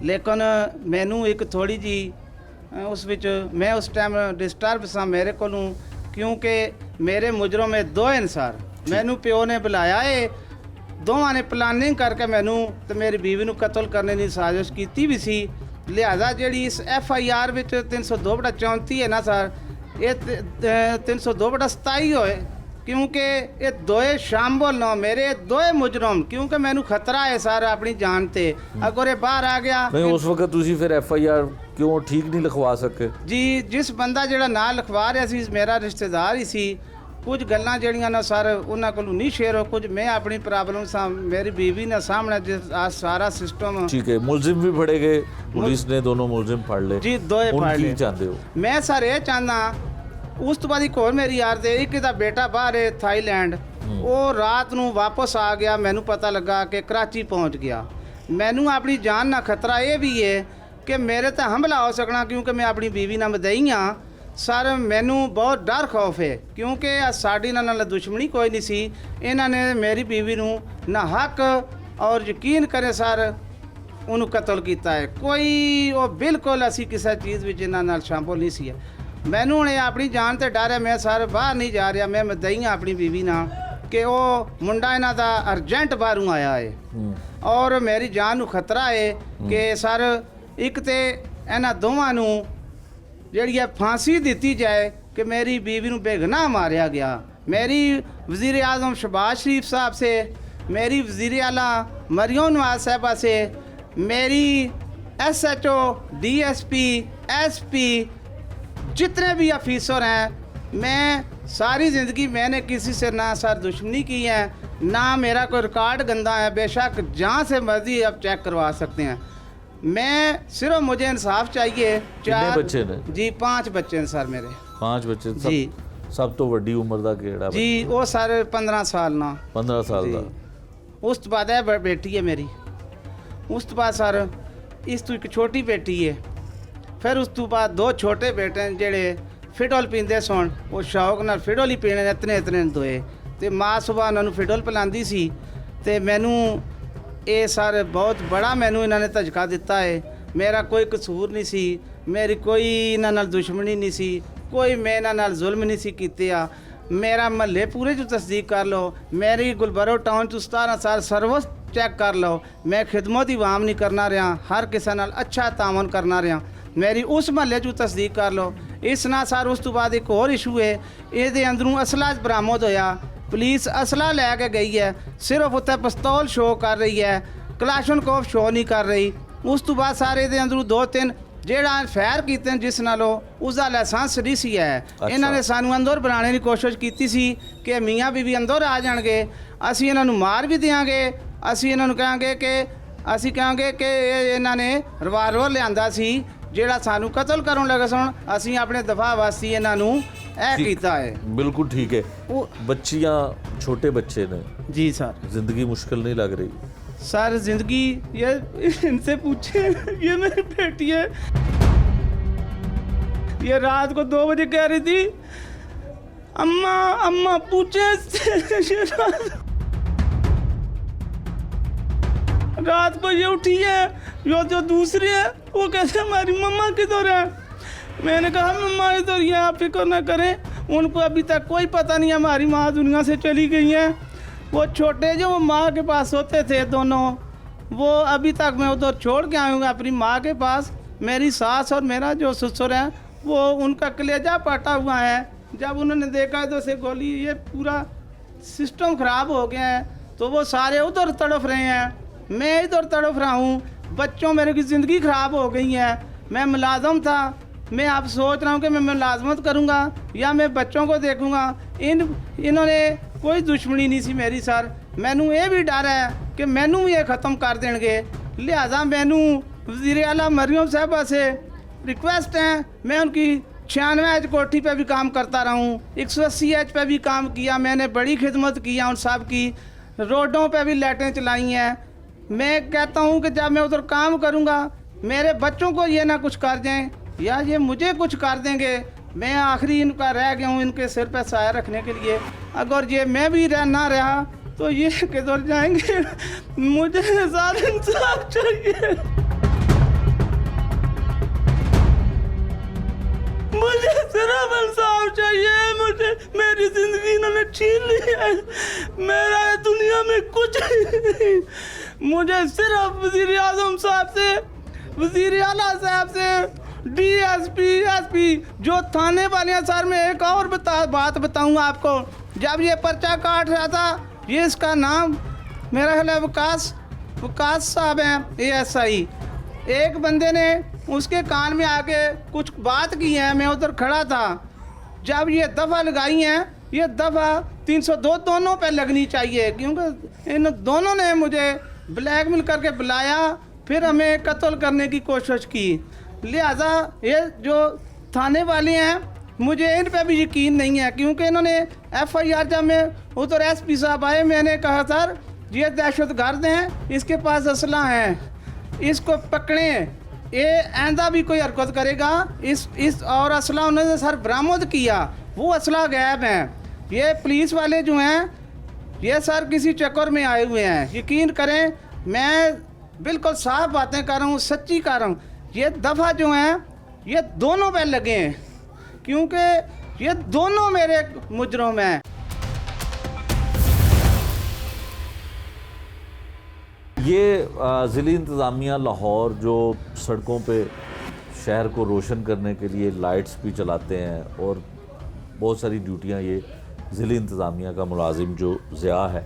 ਲੇਕਿਨ ਮੈਨੂੰ ਇੱਕ ਥੋੜੀ ਜੀ ਉਸ ਵਿੱਚ ਮੈਂ ਉਸ ਟਾਈਮ ਡਿਸਟਰਬ ਸਾਂ ਮੇਰੇ ਕੋਲੋਂ, ਕਿਉਂਕਿ ਮੇਰੇ ਮੁਜਰਮ ਇਹ ਦੋਏ ਨੇ ਸਰ। ਮੈਨੂੰ ਪਿਓ ਨੇ ਬੁਲਾਇਆ ਏ, ਦੋਵਾਂ ਨੇ ਪਲਾਨਿੰਗ ਕਰਕੇ ਮੈਨੂੰ ਤੇ ਮੇਰੀ ਬੀਵੀ ਨੂੰ ਕਤਲ ਕਰਨ ਦੀ ਸਾਜ਼ਿਸ਼ ਕੀਤੀ ਵੀ ਸੀ। ਲਿਹਾਜ਼ਾ ਜਿਹੜੀ ਇਸ FIR ਵਿੱਚ 302/34 ਹੈ ਨਾ ਸਰ, ਇਹ 302/27 ਹੋਏ, ਕਿਉਂਕਿ ਇਹ ਦੋਏ ਸ਼ਾਮਲ ਨਾ ਮੇਰੇ ਦੋਏ ਮੁਜਰਮ, ਕਿਉਂਕਿ ਮੈਨੂੰ ਖਤਰਾ ਹੈ ਸਰ ਆਪਣੀ ਜਾਨ ਤੇ। ਅਗਰ ਇਹ ਬਾਹਰ ਆ ਗਿਆ ਨਹੀਂ, ਉਸ ਵਕਤ ਤੁਸੀਂ ਫਿਰ FIR ਕਿਉਂ ਠੀਕ ਨਹੀਂ ਲਿਖਵਾ ਸਕੇ? ਜੀ ਜਿਸ ਬੰਦਾ ਜਿਹੜਾ ਨਾਂ ਲਿਖਵਾ ਰਿਹਾ ਸੀ ਮੇਰਾ ਰਿਸ਼ਤੇਦਾਰ ਹੀ ਸੀ। ਕੁਝ ਗੱਲਾਂ ਜਿਹੜੀਆਂ ਨਾ ਸਰ ਉਹਨਾਂ ਕੋਲੋਂ ਨਹੀਂ ਸ਼ੇਅਰ ਹੋ, ਕੁਝ ਮੈਂ ਆਪਣੀ ਪ੍ਰੋਬਲਮ ਸਾਂ ਮੇਰੀ ਬੀਵੀ ਨੇ ਸਾਹਮਣੇ ਸਾਰਾ ਸਿਸਟਮ। ਠੀਕ ਹੈ। ਮੁਲਜ਼ਮ ਵੀ ਫੜੇ ਗਏ? ਪੁਲਿਸ ਨੇ ਦੋਨੋਂ ਮੁਲਜ਼ਮ ਫੜ ਲਏ? ਜੀ ਦੋਏ ਫੜ ਲਏ। ਕੀ ਚਾਹੁੰਦੇ ਹੋ? ਮੈਂ ਸਰ ਇਹ ਚਾਹੁੰਦਾ, ਉਸ ਤੋਂ ਬਾਅਦ ਇੱਕ ਹੋਰ ਮੇਰੀ ਯਾਰ ਦੇ ਇੱਕ ਦਾ ਬੇਟਾ ਬਾਹਰ ਹੈ ਥਾਈਲੈਂਡ, ਉਹ ਰਾਤ ਨੂੰ ਵਾਪਸ ਆ ਗਿਆ, ਮੈਨੂੰ ਪਤਾ ਲੱਗਾ ਕਿ ਕਰਾਚੀ ਪਹੁੰਚ ਗਿਆ। ਮੈਨੂੰ ਆਪਣੀ ਜਾਨ ਨਾਲ ਖਤਰਾ ਇਹ ਵੀ ਹੈ ਕਿ ਮੇਰੇ ਤੇ ਹਮਲਾ ਹੋ ਸਕਣਾ, ਕਿਉਂਕਿ ਮੈਂ ਆਪਣੀ ਬੀਵੀ ਨਾਲ ਮਦਈ ਹਾਂ ਸਰ ਮੈਨੂੰ ਬਹੁਤ ਡਰ ਖੌਫ ਹੈ ਕਿਉਂਕਿ ਸਾਡੀ ਇਹਨਾਂ ਨਾਲ ਦੁਸ਼ਮਣੀ ਕੋਈ ਨਹੀਂ ਸੀ। ਇਹਨਾਂ ਨੇ ਮੇਰੀ ਬੀਵੀ ਨੂੰ ਨਾ ਹੱਕ ਔਰ ਯਕੀਨ ਕਰੇ ਸਰ ਉਹਨੂੰ ਕਤਲ ਕੀਤਾ ਹੈ। ਕੋਈ ਉਹ ਬਿਲਕੁਲ ਅਸੀਂ ਕਿਸੇ ਚੀਜ਼ ਵਿੱਚ ਇਹਨਾਂ ਨਾਲ ਸ਼ਾਮਲ ਨਹੀਂ ਸੀ। ਮੈਨੂੰ ਹੁਣ ਇਹ ਆਪਣੀ ਜਾਨ ਤੇ ਡਰ ਹੈ। ਮੈਂ ਸਰ ਬਾਹਰ ਨਹੀਂ ਜਾ ਰਿਹਾ। ਮੈਂ ਮਦਈ ਹਾਂ ਆਪਣੀ ਬੀਵੀ ਨਾਲ ਕਿ ਉਹ ਮੁੰਡਾ ਇਹਨਾਂ ਦਾ ਅਰਜੈਂਟ ਬਾਹਰੋਂ ਆਇਆ ਹੈ ਔਰ ਮੇਰੀ ਜਾਨ ਨੂੰ ਖਤਰਾ ਹੈ ਕਿ ਸਰ ਇੱਕ ਤੇ ਇਹਨਾਂ ਦੋਵਾਂ ਨੂੰ ਜਿਹੜੀ ਹੈ ਫਾਂਸੀ ਦਿੱਤੀ ਜਾਏ कि मेरी बीवी ਨੂੰ बेगुनाह मारिया गया। मेरी वज़ीर आज़म शहबाज शरीफ साहब से, मेरी वज़ीर आला मरियम नवाज साहबा से, मेरी SHO, DSP, SP जितने भी अफीसर हैं, मैं सारी ज़िंदगी मैंने किसी से ना सर दुश्मनी की है, ना मेरा कोई रिकॉर्ड गंदा है। बेशक जहाँ से मर्जी आप चेक करवा सकते हैं। मैं सिर्फ मुझे इंसाफ चाहिए। कितने बच्चे ने? जी 5 बच्चे हैं सर मेरे। 5 बच्चे जी। सब तो वड्डी उम्र का केड़ा? जी वो सर 15 साल ना। 15 साल का। उस तो बाद है बेटी है मेरी। उस तो बाद सर इस तो एक छोटी बेटी है। फिर उस तो बाद 2 छोटे बेटे हैं जेड़े फिडोल पींदे सन। वो शौक नाल फिडोल ही पीने इतने दोए ते माँ सुबह उन्होंने फिडोल पिलांदी सी ते मैनू ये सर बहुत बड़ा मैनू इन्होंने धचका दिता है। मेरा कोई कसूर नहीं सी, मेरी कोई इन्हां नाल दुश्मनी नहीं सी, कोई मैं इन्हां नाल जुल्म नहीं सी कीते आ। मेरा महल्ले पूरे जो तस्दीक कर लो, मेरी गुलबरो टाउन तो 17 साल सर्विस चेक कर लो। मैं खिदमत ही वाम नहीं करना रहा, हर किसी नाल अच्छा तामन करना रहा। मेरी उस महल्ले जो तस्दीक कर लो। इस ना सर उस तो बाद एक और इशू है, ये अंदरों असला बरामद होया। पुलिस असला लैके गई है, सिर्फ उत्ते पिस्तौल शो कर रही है, कलाशनकोफ शो नहीं कर रही। उस तो बाद सारे दे अंदरों 2-3 जेड़ा फायर कीते जिस नालों उसका लाइसेंस नहीं सी है। इन्होंने सानू अंदर बनाने की कोशिश की सी कि मियाँ बीवी अंदर आ जाएंगे, असी इन्हों मार भी देंगे, असी इन्हों कहेंगे कि असी कहेंगे कि इन्होंने रिवाल्वर लिया सी जेड़ा सानू कतल करन लगे सन। असी अपने दफा वास्ते इन्हों कीता है। बिल्कुल ठीक है। बच्चियाँ छोटे बच्चे ने। जी सर। जिंदगी मुश्किल नहीं लग रही? सर जिंदगी ये इनसे पूछे, ये मेरी बेटी है। ये रात को 2 बजे कह रही थी अम्मा अम्मा पूछे इससे। रात को ये उठी है, जो दूसरी है वो कैसे हमारी मम्मा किधर है। मैंने कहा मम्मा इधर ही, आप फिक्र न करें, उनको अभी तक कोई पता नहीं है हमारी माँ दुनिया से चली गई है। वो छोटे जो माँ के पास होते थे दोनों, वो अभी तक मैं उधर छोड़ के आऊँगा अपनी माँ के पास। मेरी सास और मेरा जो ससुर है वो उनका कलेजा पटा हुआ है। जब उन्होंने देखा तो से गोली, ये पूरा सिस्टम ख़राब हो गया है, तो वो सारे उधर तड़फ रहे हैं, मैं इधर तड़फ रहा हूँ। बच्चों मेरे की ज़िंदगी ख़राब हो गई है। मैं मुलाजम था, मैं आप सोच रहा हूँ कि मैं मुलाजमत करूँगा या मैं बच्चों को देखूँगा। इन्होंने कोई दुश्मनी नहीं सी मेरी सर। मैनू ये भी डर है कि मैनू ये ख़त्म कर देंगे। लिहाजा मैनू वज़ीर आला मरियम साहबा से रिक्वेस्ट है, मैं उनकी 96H कोठी पे भी काम करता रहा हूँ, 180H पे भी काम किया, मैंने बड़ी खिदमत की है उन साहब की। रोडों पे भी लाइटें चलाई हैं। मैं कहता हूँ कि जब मैं उधर काम करूँगा मेरे बच्चों को ये ना कुछ कर जाएं या ये मुझे कुछ कर देंगे। मैं आखिरी इनका रह गया हूँ इनके सिर पे साया रखने के लिए। अगर ये मैं भी ना रहा तो ये किधर जाएंगे। मुझे ज़्यादा इंसाफ चाहिए, मुझे सिर्फ इंसाफ चाहिए। मुझे मेरी ज़िंदगी इन्होंने छीन ली है, मेरा दुनिया में कुछ नहीं। मुझे सिर्फ वज़ीर आज़म साहब से, वज़ीर आला साहब से, DSP, SP जो थाने वाले हैं सर। मैं एक और बात बताऊंगा आपको। जब ये पर्चा काट रहा था, ये इसका नाम मेरा ख्याल है वकास साहब हैं, ASI। एक बंदे ने उसके कान में आके कुछ बात की है, मैं उधर खड़ा था। जब ये दफ़ा लगाई हैं, ये दफ़ा 302 दोनों पे लगनी चाहिए, क्योंकि इन दोनों ने मुझे ब्लैकमेल करके बुलाया, फिर हमें कत्ल करने की कोशिश की। लिहाजा ये जो थाने वाले हैं, मुझे इन पे भी यकीन नहीं है, क्योंकि इन्होंने FIR जब मैं उधर SP साहब आए, मैंने कहा सर ये दहशतगर्द हैं, इसके पास असला है, इसको पकड़ें। ये आइंदा भी कोई हरकत करेगा इस और असला उन्होंने सर बरामद किया, वो असला गायब है। ये पुलिस वाले जो हैं ये सर किसी चक्कर में आए हुए हैं। यकीन करें, मैं बिल्कुल साफ बातें कर रहा हूँ, सच्ची कर रहा हूँ। ये दफ़ा जो हैं ये दोनों पे लगे हैं, क्योंकि ये दोनों मेरे मुजरिम हैं। ये ज़िली इंतज़ामिया लाहौर जो सड़कों पे शहर को रोशन करने के लिए लाइट्स भी चलाते हैं और बहुत सारी ड्यूटियां ये ज़िली इंतज़ामिया का मुलाजिम जो ज़िया है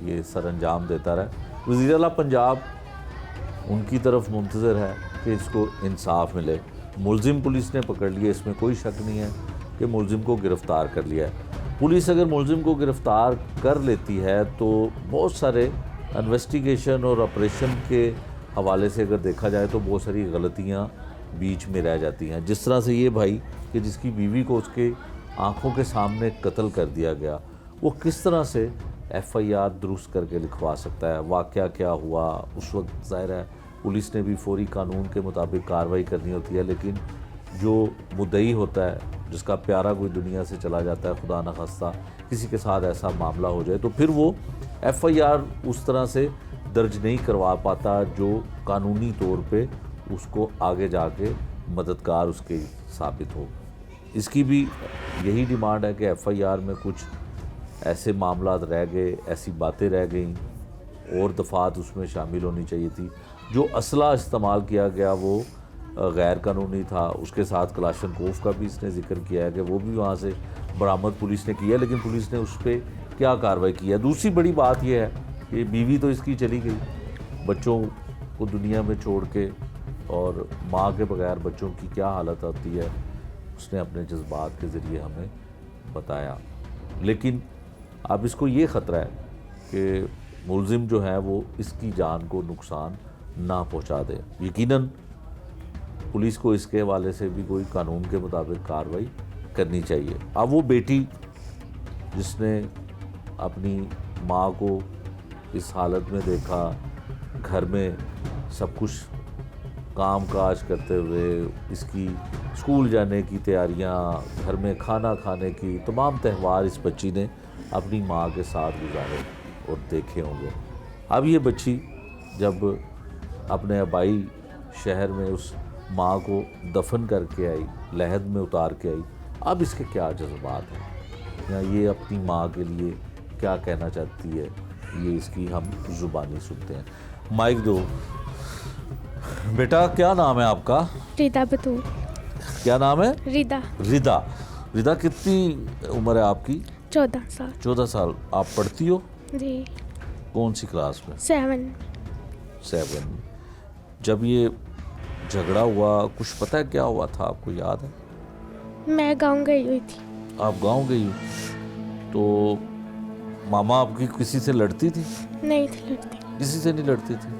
ये सर अंजाम देता रहा। वज़ीर आला पंजाब उनकी तरफ मुंतज़र है कि इसको इंसाफ मिले। मुलजिम पुलिस ने पकड़ लिया, इसमें कोई शक नहीं है कि मुलजिम को गिरफ़्तार कर लिया है। पुलिस अगर मुलजिम को गिरफ़्तार कर लेती है तो बहुत सारे इन्वेस्टिगेशन और ऑपरेशन के हवाले से अगर देखा जाए तो बहुत सारी गलतियां बीच में रह जाती हैं। जिस तरह से ये भाई कि जिसकी बीवी को उसके आंखों के सामने कत्ल कर दिया गया, वो किस तरह से FIR दुरुस्त करके लिखवा सकता है? वाक़या क्या हुआ उस वक्त, ज़ाहिर है पुलिस ने भी फौरी कानून के मुताबिक कार्रवाई करनी होती है, लेकिन जो मुद्दई होता है, जिसका प्यारा कोई दुनिया से चला जाता है, खुदा न खास्ता किसी के साथ ऐसा मामला हो जाए, तो फिर वो FIR उस तरह से दर्ज नहीं करवा पाता जो कानूनी तौर पे उसको आगे जाके मददगार उसके साबित हो। इसकी भी यही डिमांड है कि FIR में कुछ ऐसे मामला रह गए, ऐसी बातें रह गईं और दफ़ात उसमें शामिल होनी चाहिए थी। जो असला इस्तेमाल किया गया वो गैर कानूनी था, उसके साथ कलाशनकोव का भी इसने जिक्र किया है कि वो भी वहाँ से बरामद पुलिस ने किया, लेकिन पुलिस ने उस पर क्या कार्रवाई की है। दूसरी बड़ी बात यह है कि बीवी तो इसकी चली गई, बच्चों को दुनिया में छोड़ के, और माँ के बगैर बच्चों की क्या हालत होती है उसने अपने जज्बात के ज़रिए हमें बताया। लेकिन अब इसको ये ख़तरा है कि मुलजिम जो है वो इसकी जान को नुकसान ना पहुंचा दे। यकीनन पुलिस को इसके हवाले से भी कोई कानून के मुताबिक कार्रवाई करनी चाहिए। अब वो बेटी जिसने अपनी माँ को इस हालत में देखा, घर में सब कुछ काम काज करते हुए, इसकी स्कूल जाने की तैयारियाँ, घर में खाना खाने की तमाम त्यौहार इस बच्ची ने अपनी माँ के साथ गुजारे और देखे होंगे। अब ये बच्ची जब अपने आबाई शहर में उस माँ को दफन करके आई, लहद में उतार के आई, अब इसके क्या जज्बात हैं या ये अपनी माँ के लिए क्या कहना चाहती है, ये इसकी हम ज़ुबानी सुनते हैं। माइक दो। बेटा क्या नाम है आपका? रिदा बतूल। क्या नाम है? रिदा। रिदा। रिदा कितनी उम्र है आपकी? 14 साल। 14 साल। आप पढ़ती हो? जी। कौन सी क्लास में? 7। जब ये झगड़ा हुआ, कुछ पता है क्या हुआ था, आपको याद है? मैं गांव गई हुई थी। आप गांव गई हो तो मामा आपकी किसी से लड़ती थी? नहीं थी लड़ती। किसी से नहीं लड़ती थी।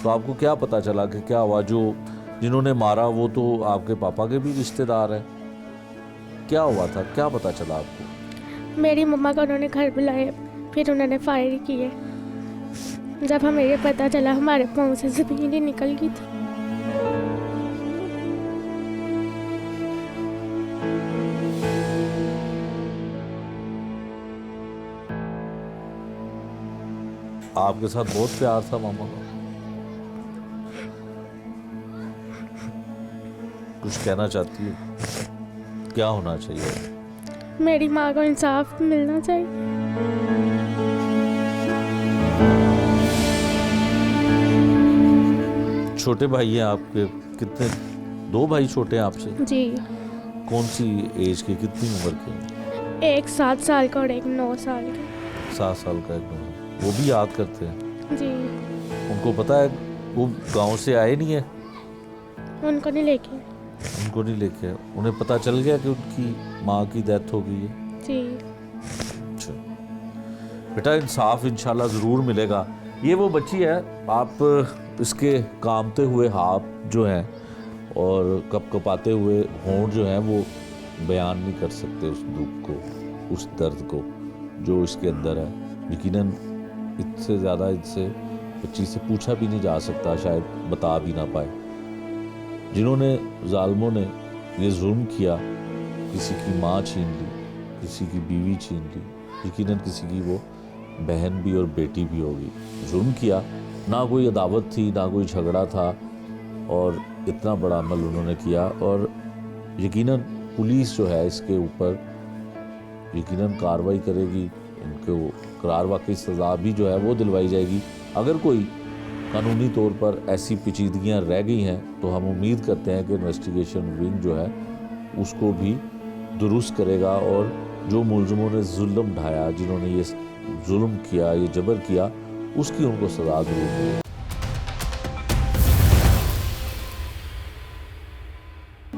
तो आपको क्या पता चला कि क्या हुआ? जो जिन्होंने मारा वो तो आपके पापा के भी रिश्तेदार हैं। क्या हुआ था, क्या पता चला आपको? मेरी मम्मा को उन्होंने घर बुलाए, फिर उन्होंने फायर किए। जब हमें ये पता चला हमारे पाँव से ज़मीन ही निकल गई थी। आपके साथ बहुत प्यार था मामा का। कुछ कहना चाहती है? क्या होना चाहिए? मेरी माँ को इंसाफ मिलना चाहिए। छोटे भाई हैं आपके? कितने? 2 भाई छोटे हैं आपसे? जी। कौन सी एज के, कितनी उम्र के? एक 7 साल का और एक 9 साल का। 7 साल का, एक 9। वो भी याद करते हैं? जी। उनको पता है वो गांव से आए नहीं है? उनको नहीं लेके। उनको नहीं लेके? उन्हें पता चल गया कि उनकी माँ की डेथ हो गई है? जी। अच्छा बेटा, इंसाफ इंशाल्लाह ज़रूर मिलेगा। ये वो बच्ची है, आप इसके कांपते हुए हाथ जो हैं और कपकपाते हुए होंठ जो हैं वो बयान नहीं कर सकते उस दुख को, उस दर्द को जो इसके अंदर है। यकीनन इससे ज़्यादा इससे बच्ची से पूछा भी नहीं जा सकता, शायद बता भी ना पाए। जिन्होंने जालिमों ने ये जुल्म किया, किसी की माँ छीन ली, किसी की बीवी छीन ली, यकीनन किसी की वो बहन भी और बेटी भी होगी। जुल्म किया, ना कोई अदावत थी, ना कोई झगड़ा था, और इतना बड़ा अमल उन्होंने किया। और यकीनन पुलिस जो है इसके ऊपर यकीनन कार्रवाई करेगी, इनको करार वाकई सज़ा भी जो है वो दिलवाई जाएगी। अगर कोई कानूनी तौर पर ऐसी पेचीदगियाँ रह गई हैं तो हम उम्मीद करते हैं कि इन्वेस्टिगेशन विंग जो है उसको भी दुरुस्त करेगा, और जो मुलज़िमों ने जुल्म ढाया, जिन्होंने ये जुल्म किया, ये जबर किया, उसकी उनको सज़ा ज़रूर मिले।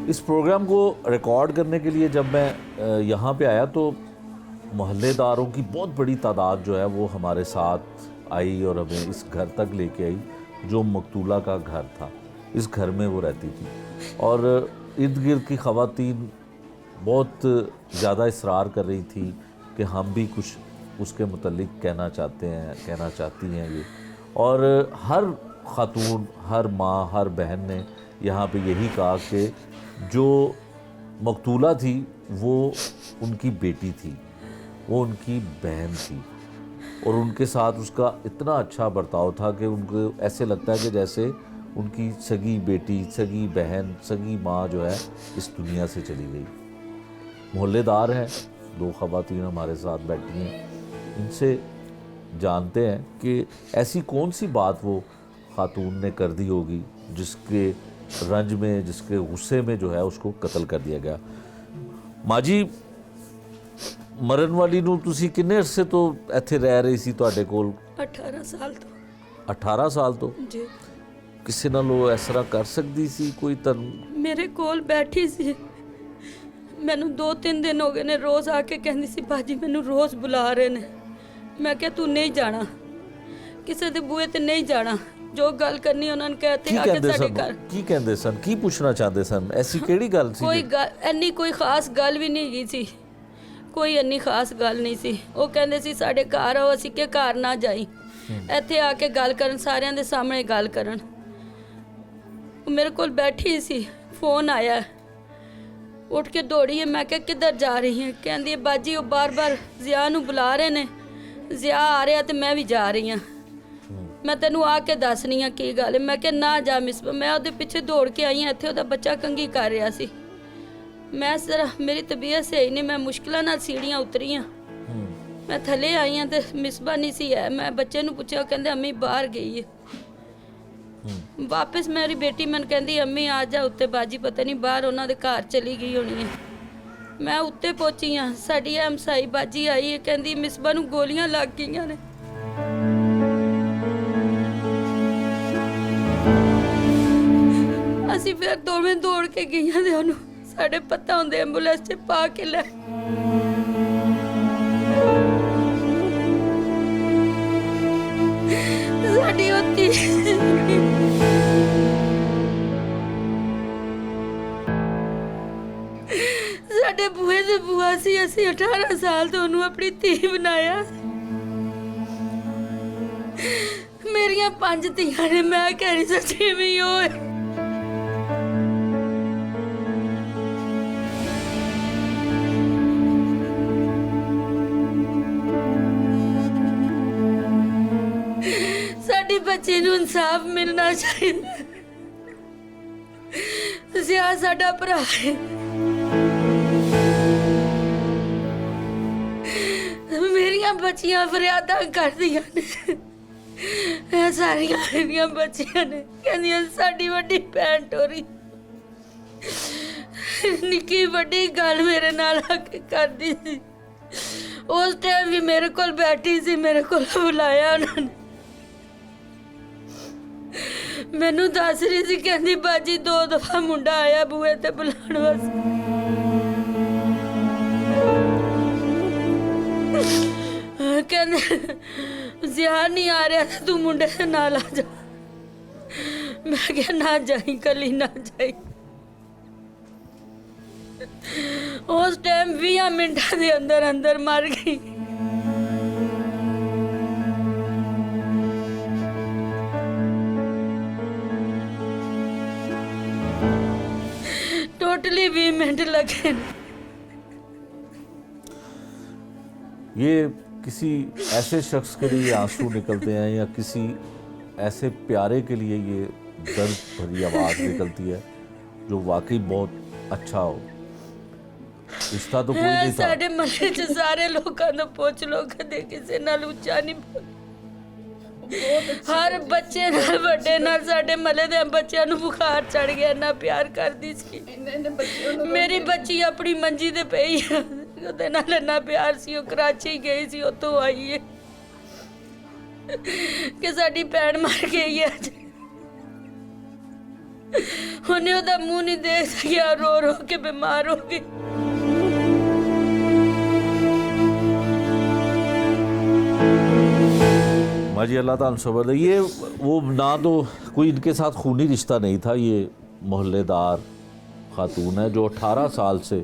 इस प्रोग्राम को रिकॉर्ड करने के लिए जब मैं यहाँ पे आया तो मोहल्लेदारों की बहुत बड़ी तादाद जो है वो हमारे साथ आई और हमें इस घर तक लेके आई जो मकतूला का घर था। इस घर में वो रहती थी और इर्द गिर्द की ख़वातीन बहुत ज़्यादा इसरार कर रही थी कि हम भी कुछ उसके मुतल्लिक कहना चाहती हैं ये। और हर ख़ातून, हर माँ, हर बहन ने यहाँ पे यही कहा कि जो मकतूला थी वो उनकी बेटी थी, वो उनकी बहन थी, और उनके साथ उसका इतना अच्छा बर्ताव था कि उनको ऐसे लगता है कि जैसे उनकी सगी बेटी, सगी बहन, सगी माँ जो है इस दुनिया से चली गई। मोहल्लेदार हैं, 2 ख़वातीन हमारे साथ बैठी हैं, इनसे जानते हैं कि ऐसी कौन सी बात वो ख़ातून ने कर दी होगी जिसके रंज में, जिसके गुस्से में जो है उसको कत्ल कर दिया गया। माँ जी, मरण वाली ਨੂੰ ਤੁਸੀਂ ਕਿੰਨੇ ਅਰਸੇ ਤੋਂ ਇੱਥੇ ਰਹਿ ਰਹੀ ਸੀ ਤੁਹਾਡੇ ਕੋਲ? 18 ਸਾਲ ਤੋਂ। 18 ਸਾਲ ਤੋਂ ਜੀ। ਕਿਸੇ ਨਾਲ ਉਹ ਇਸ ਤਰ੍ਹਾਂ ਕਰ ਸਕਦੀ ਸੀ? ਕੋਈ ਤਾਂ ਮੇਰੇ ਕੋਲ ਬੈਠੀ ਸੀ, ਮੈਨੂੰ 2-3 ਦਿਨ ਹੋ ਗਏ ਨੇ, ਰੋਜ਼ ਆ ਕੇ ਕਹਿੰਦੀ ਸੀ ਬਾਜੀ ਮੈਨੂੰ ਰੋਜ਼ ਬੁਲਾ ਰਹੇ ਨੇ। ਮੈਂ ਕਿਹਾ ਤੂੰ ਨਹੀਂ ਜਾਣਾ, ਕਿਸੇ ਦੇ ਬੂਹੇ ਤੇ ਨਹੀਂ ਜਾਣਾ, ਜੋ ਗੱਲ ਕਰਨੀ ਉਹਨਾਂ ਨੇ ਕਹਤੇ ਆ ਕੇ ਸਾਡੇ ਘਰ। ਕੀ ਕਹਿੰਦੇ ਸਨ, ਕੀ ਪੁੱਛਣਾ ਚਾਹਦੇ ਸਨ? ਐਸੀ ਕਿਹੜੀ ਗੱਲ ਸੀ? ਕੋਈ ਇੰਨੀ ਕੋਈ ਖਾਸ ਗੱਲ ਵੀ ਨਹੀਂ ਗਈ ਸੀ, ਕੋਈ ਇੰਨੀ ਖਾਸ ਗੱਲ ਨਹੀਂ ਸੀ। ਉਹ ਕਹਿੰਦੇ ਸੀ ਸਾਡੇ ਘਰ ਆਓ, ਅਸੀਂ ਕਿ ਘਰ ਨਾ ਜਾਈ, ਇੱਥੇ ਆ ਕੇ ਗੱਲ ਕਰਨ, ਸਾਰਿਆਂ ਦੇ ਸਾਹਮਣੇ ਗੱਲ ਕਰਨ। ਮੇਰੇ ਕੋਲ ਬੈਠੀ ਸੀ, ਫੋਨ ਆਇਆ, ਉੱਠ ਕੇ ਦੌੜੀ ਹੈ। ਮੈਂ ਕਿਹਾ ਕਿੱਧਰ ਜਾ ਰਹੀ ਹੈ? ਕਹਿੰਦੀ ਹੈ ਬਾਜੀ ਉਹ ਬਾਰ-ਬਾਰ ਜ਼ਿਆ ਨੂੰ ਬੁਲਾ ਰਹੇ ਨੇ, ਜ਼ਿਆ ਆ ਰਿਹਾ ਤੇ ਮੈਂ ਵੀ ਜਾ ਰਹੀ ਹਾਂ, ਮੈਂ ਤੈਨੂੰ ਆ ਕੇ ਦੱਸਣੀ ਆ ਕੀ ਗੱਲ ਹੈ। ਮੈਂ ਕਿਹਾ ਨਾ ਜਾ ਮਿਸਬਾ, ਮੈਂ ਉਹਦੇ ਪਿੱਛੇ ਦੌੜ ਕੇ ਆਈ ਹਾਂ, ਇੱਥੇ ਉਹਦਾ ਬੱਚਾ ਕੰਘੀ ਕਰ ਰਿਹਾ ਸੀ। ਮੈਂ ਜ਼ਰਾ ਮੇਰੀ ਤਬੀਅਤ ਸਹੀ ਨਹੀਂ, ਮੈਂ ਮੁਸ਼ਕਿਲਾਂ ਨਾਲ ਸੀੜੀਆਂ ਉਤਰੀਆਂ, ਮੈਂ ਥੱਲੇ ਆਈ ਹਾਂ ਤੇ ਮਿਸਬਾ ਨਹੀਂ ਸੀ ਹੈ। ਮੈਂ ਬੱਚੇ ਨੂੰ ਪੁੱਛਿਆ, ਕਹਿੰਦੇ ਅੰਮੀ ਬਾਹਰ ਗਈ ਹੈ। ਵਾਪਸ ਮੇਰੀ ਬੇਟੀ ਮੈਨੂੰ ਕਹਿੰਦੀ ਅੰਮੀ ਆ ਜਾ ਉੱਤੇ, ਬਾਜੀ ਪਤਾ ਨਹੀਂ ਬਾਹਰ ਉਹਨਾਂ ਦੇ ਘਰ ਚਲੀ ਗਈ ਹੋਣੀ ਹੈ। ਮੈਂ ਉੱਤੇ ਪਹੁੰਚੀ ਹਾਂ, ਸਾਡੀ ਹਮਸਾਈ ਬਾਜੀ ਆਈ ਹੈ, ਕਹਿੰਦੀ ਮਿਸਬਾ ਨੂੰ ਗੋਲੀਆਂ ਲੱਗ ਗਈਆਂ ਨੇ। ਅਸੀਂ ਫਿਰ ਦੋਵੇਂ ਦੌੜ ਕੇ ਗਈਆਂ ਤੇ ਉਹਨੂੰ ਸਾਡੇ ਪਤਾ ਹੁੰਦੇ ਐਂਬੂਲੈਂਸ 'ਚ ਪਾ ਕੇ ਲੈ। ਸਾਡੀ ਉੱਤੀ ਸਾਡੇ ਬੂਹੇ ਦੇ ਬੂਆ ਸੀ, ਅਸੀਂ 18 ਸਾਲ ਤੋਂ ਉਹਨੂੰ ਆਪਣੀ ਧੀ ਬਣਾਇਆ। ਮੇਰੀਆਂ 5 ਧੀਆਂ ਨੇ, ਮੈਂ ਕਹਿ ਰਹੀ ਸੱਚੀ ਵੀ ਉਹ साड़ी बच्चे नूं इंसाफ मिलना चाहिए। ज़िया साडा भरा है, मेरिया बच्चियां फरियादा करदियां ने, सारिया मेरिया बच्चियां ने कहंदियां साडी वड्डी भैन टोरी निक्की वड्डी गल मेरे नाल आके करदी सी। उस टाइम भी मेरे कोल बैठी सी, मेरे कोल बुलाया उन्होंने, मैनू दस रही सी, कहती बाजी 2 दफा मुंडा आया बूहे ते बुलाने वास्ते। कहते ज़िया नहीं आ रहा था, तू मुंडे से नाल आ जा। मैं क्या ना जाई, कली ना जाई। उस टाइम 20 मिनटा के अंदर अंदर मर गई। 20 मिनट लगे। ये किसी ऐसे शख्स के लिए आंसू निकलते हैं या किसी ऐसे प्यारे के लिए ये दर्द भरी आवाज़ निकलती है जो वाकई बहुत अच्छा हो। रिश्ता तो कोई नहीं था। साढ़े महल्ले च सारे लोगों ने पूछ लो, कदे किसी नाल उच्चा नहीं। हर बच्चे नाल बड़े नाल साढ़े महल्ले दे बच्चों नूं बुखार चढ़ गया, ना प्यार करदी सी। मेरी बच्ची अपनी मंजी ते पई है, ਉਹਦੇ ਨਾਲ ਇੰਨਾ ਪਿਆਰ ਸੀ। ਉਹ ਕਰਾਚੀ ਗਈ ਸੀ, ਉੱਥੋਂ ਆਈ ਹੈ ਕਿ ਸਾਡੀ ਭੈਣ ਮਰ ਗਈ ਹੈ। ਉਹਨੇ ਉਹਦਾ ਮੂੰਹ ਨਹੀਂ ਦੇਖ ਸਕਿਆ, ਰੋ ਰੋ ਕੇ ਬਿਮਾਰ ਹੋ ਗਈ। माजी अल्लाह ताला सबर दे। ये वो ना तो कोई इनके साथ खूनी रिश्ता नहीं था, ये मोहल्लेदार खातून है जो 18 साल से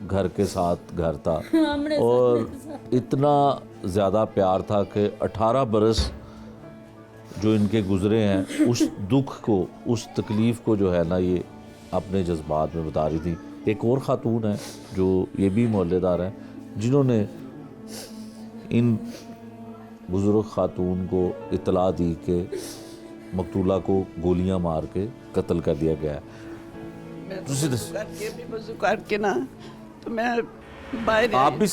घर के साथ घर था और इतना ज़्यादा प्यार था कि 18 बरस जो इनके गुज़रे हैं उस दुख को, उस तकलीफ़ को जो है ना ये अपने जज्बात में बता रही थी। एक और ख़ातून है जो ये भी मोहल्लेदार हैं जिन्होंने इन बुज़ुर्ग ख़ातून को इतला दी कि मकतूला को गोलियां मार के कत्ल कर दिया गया है। करके भी वज़ू करके ना तो मैं बाहर। आप भी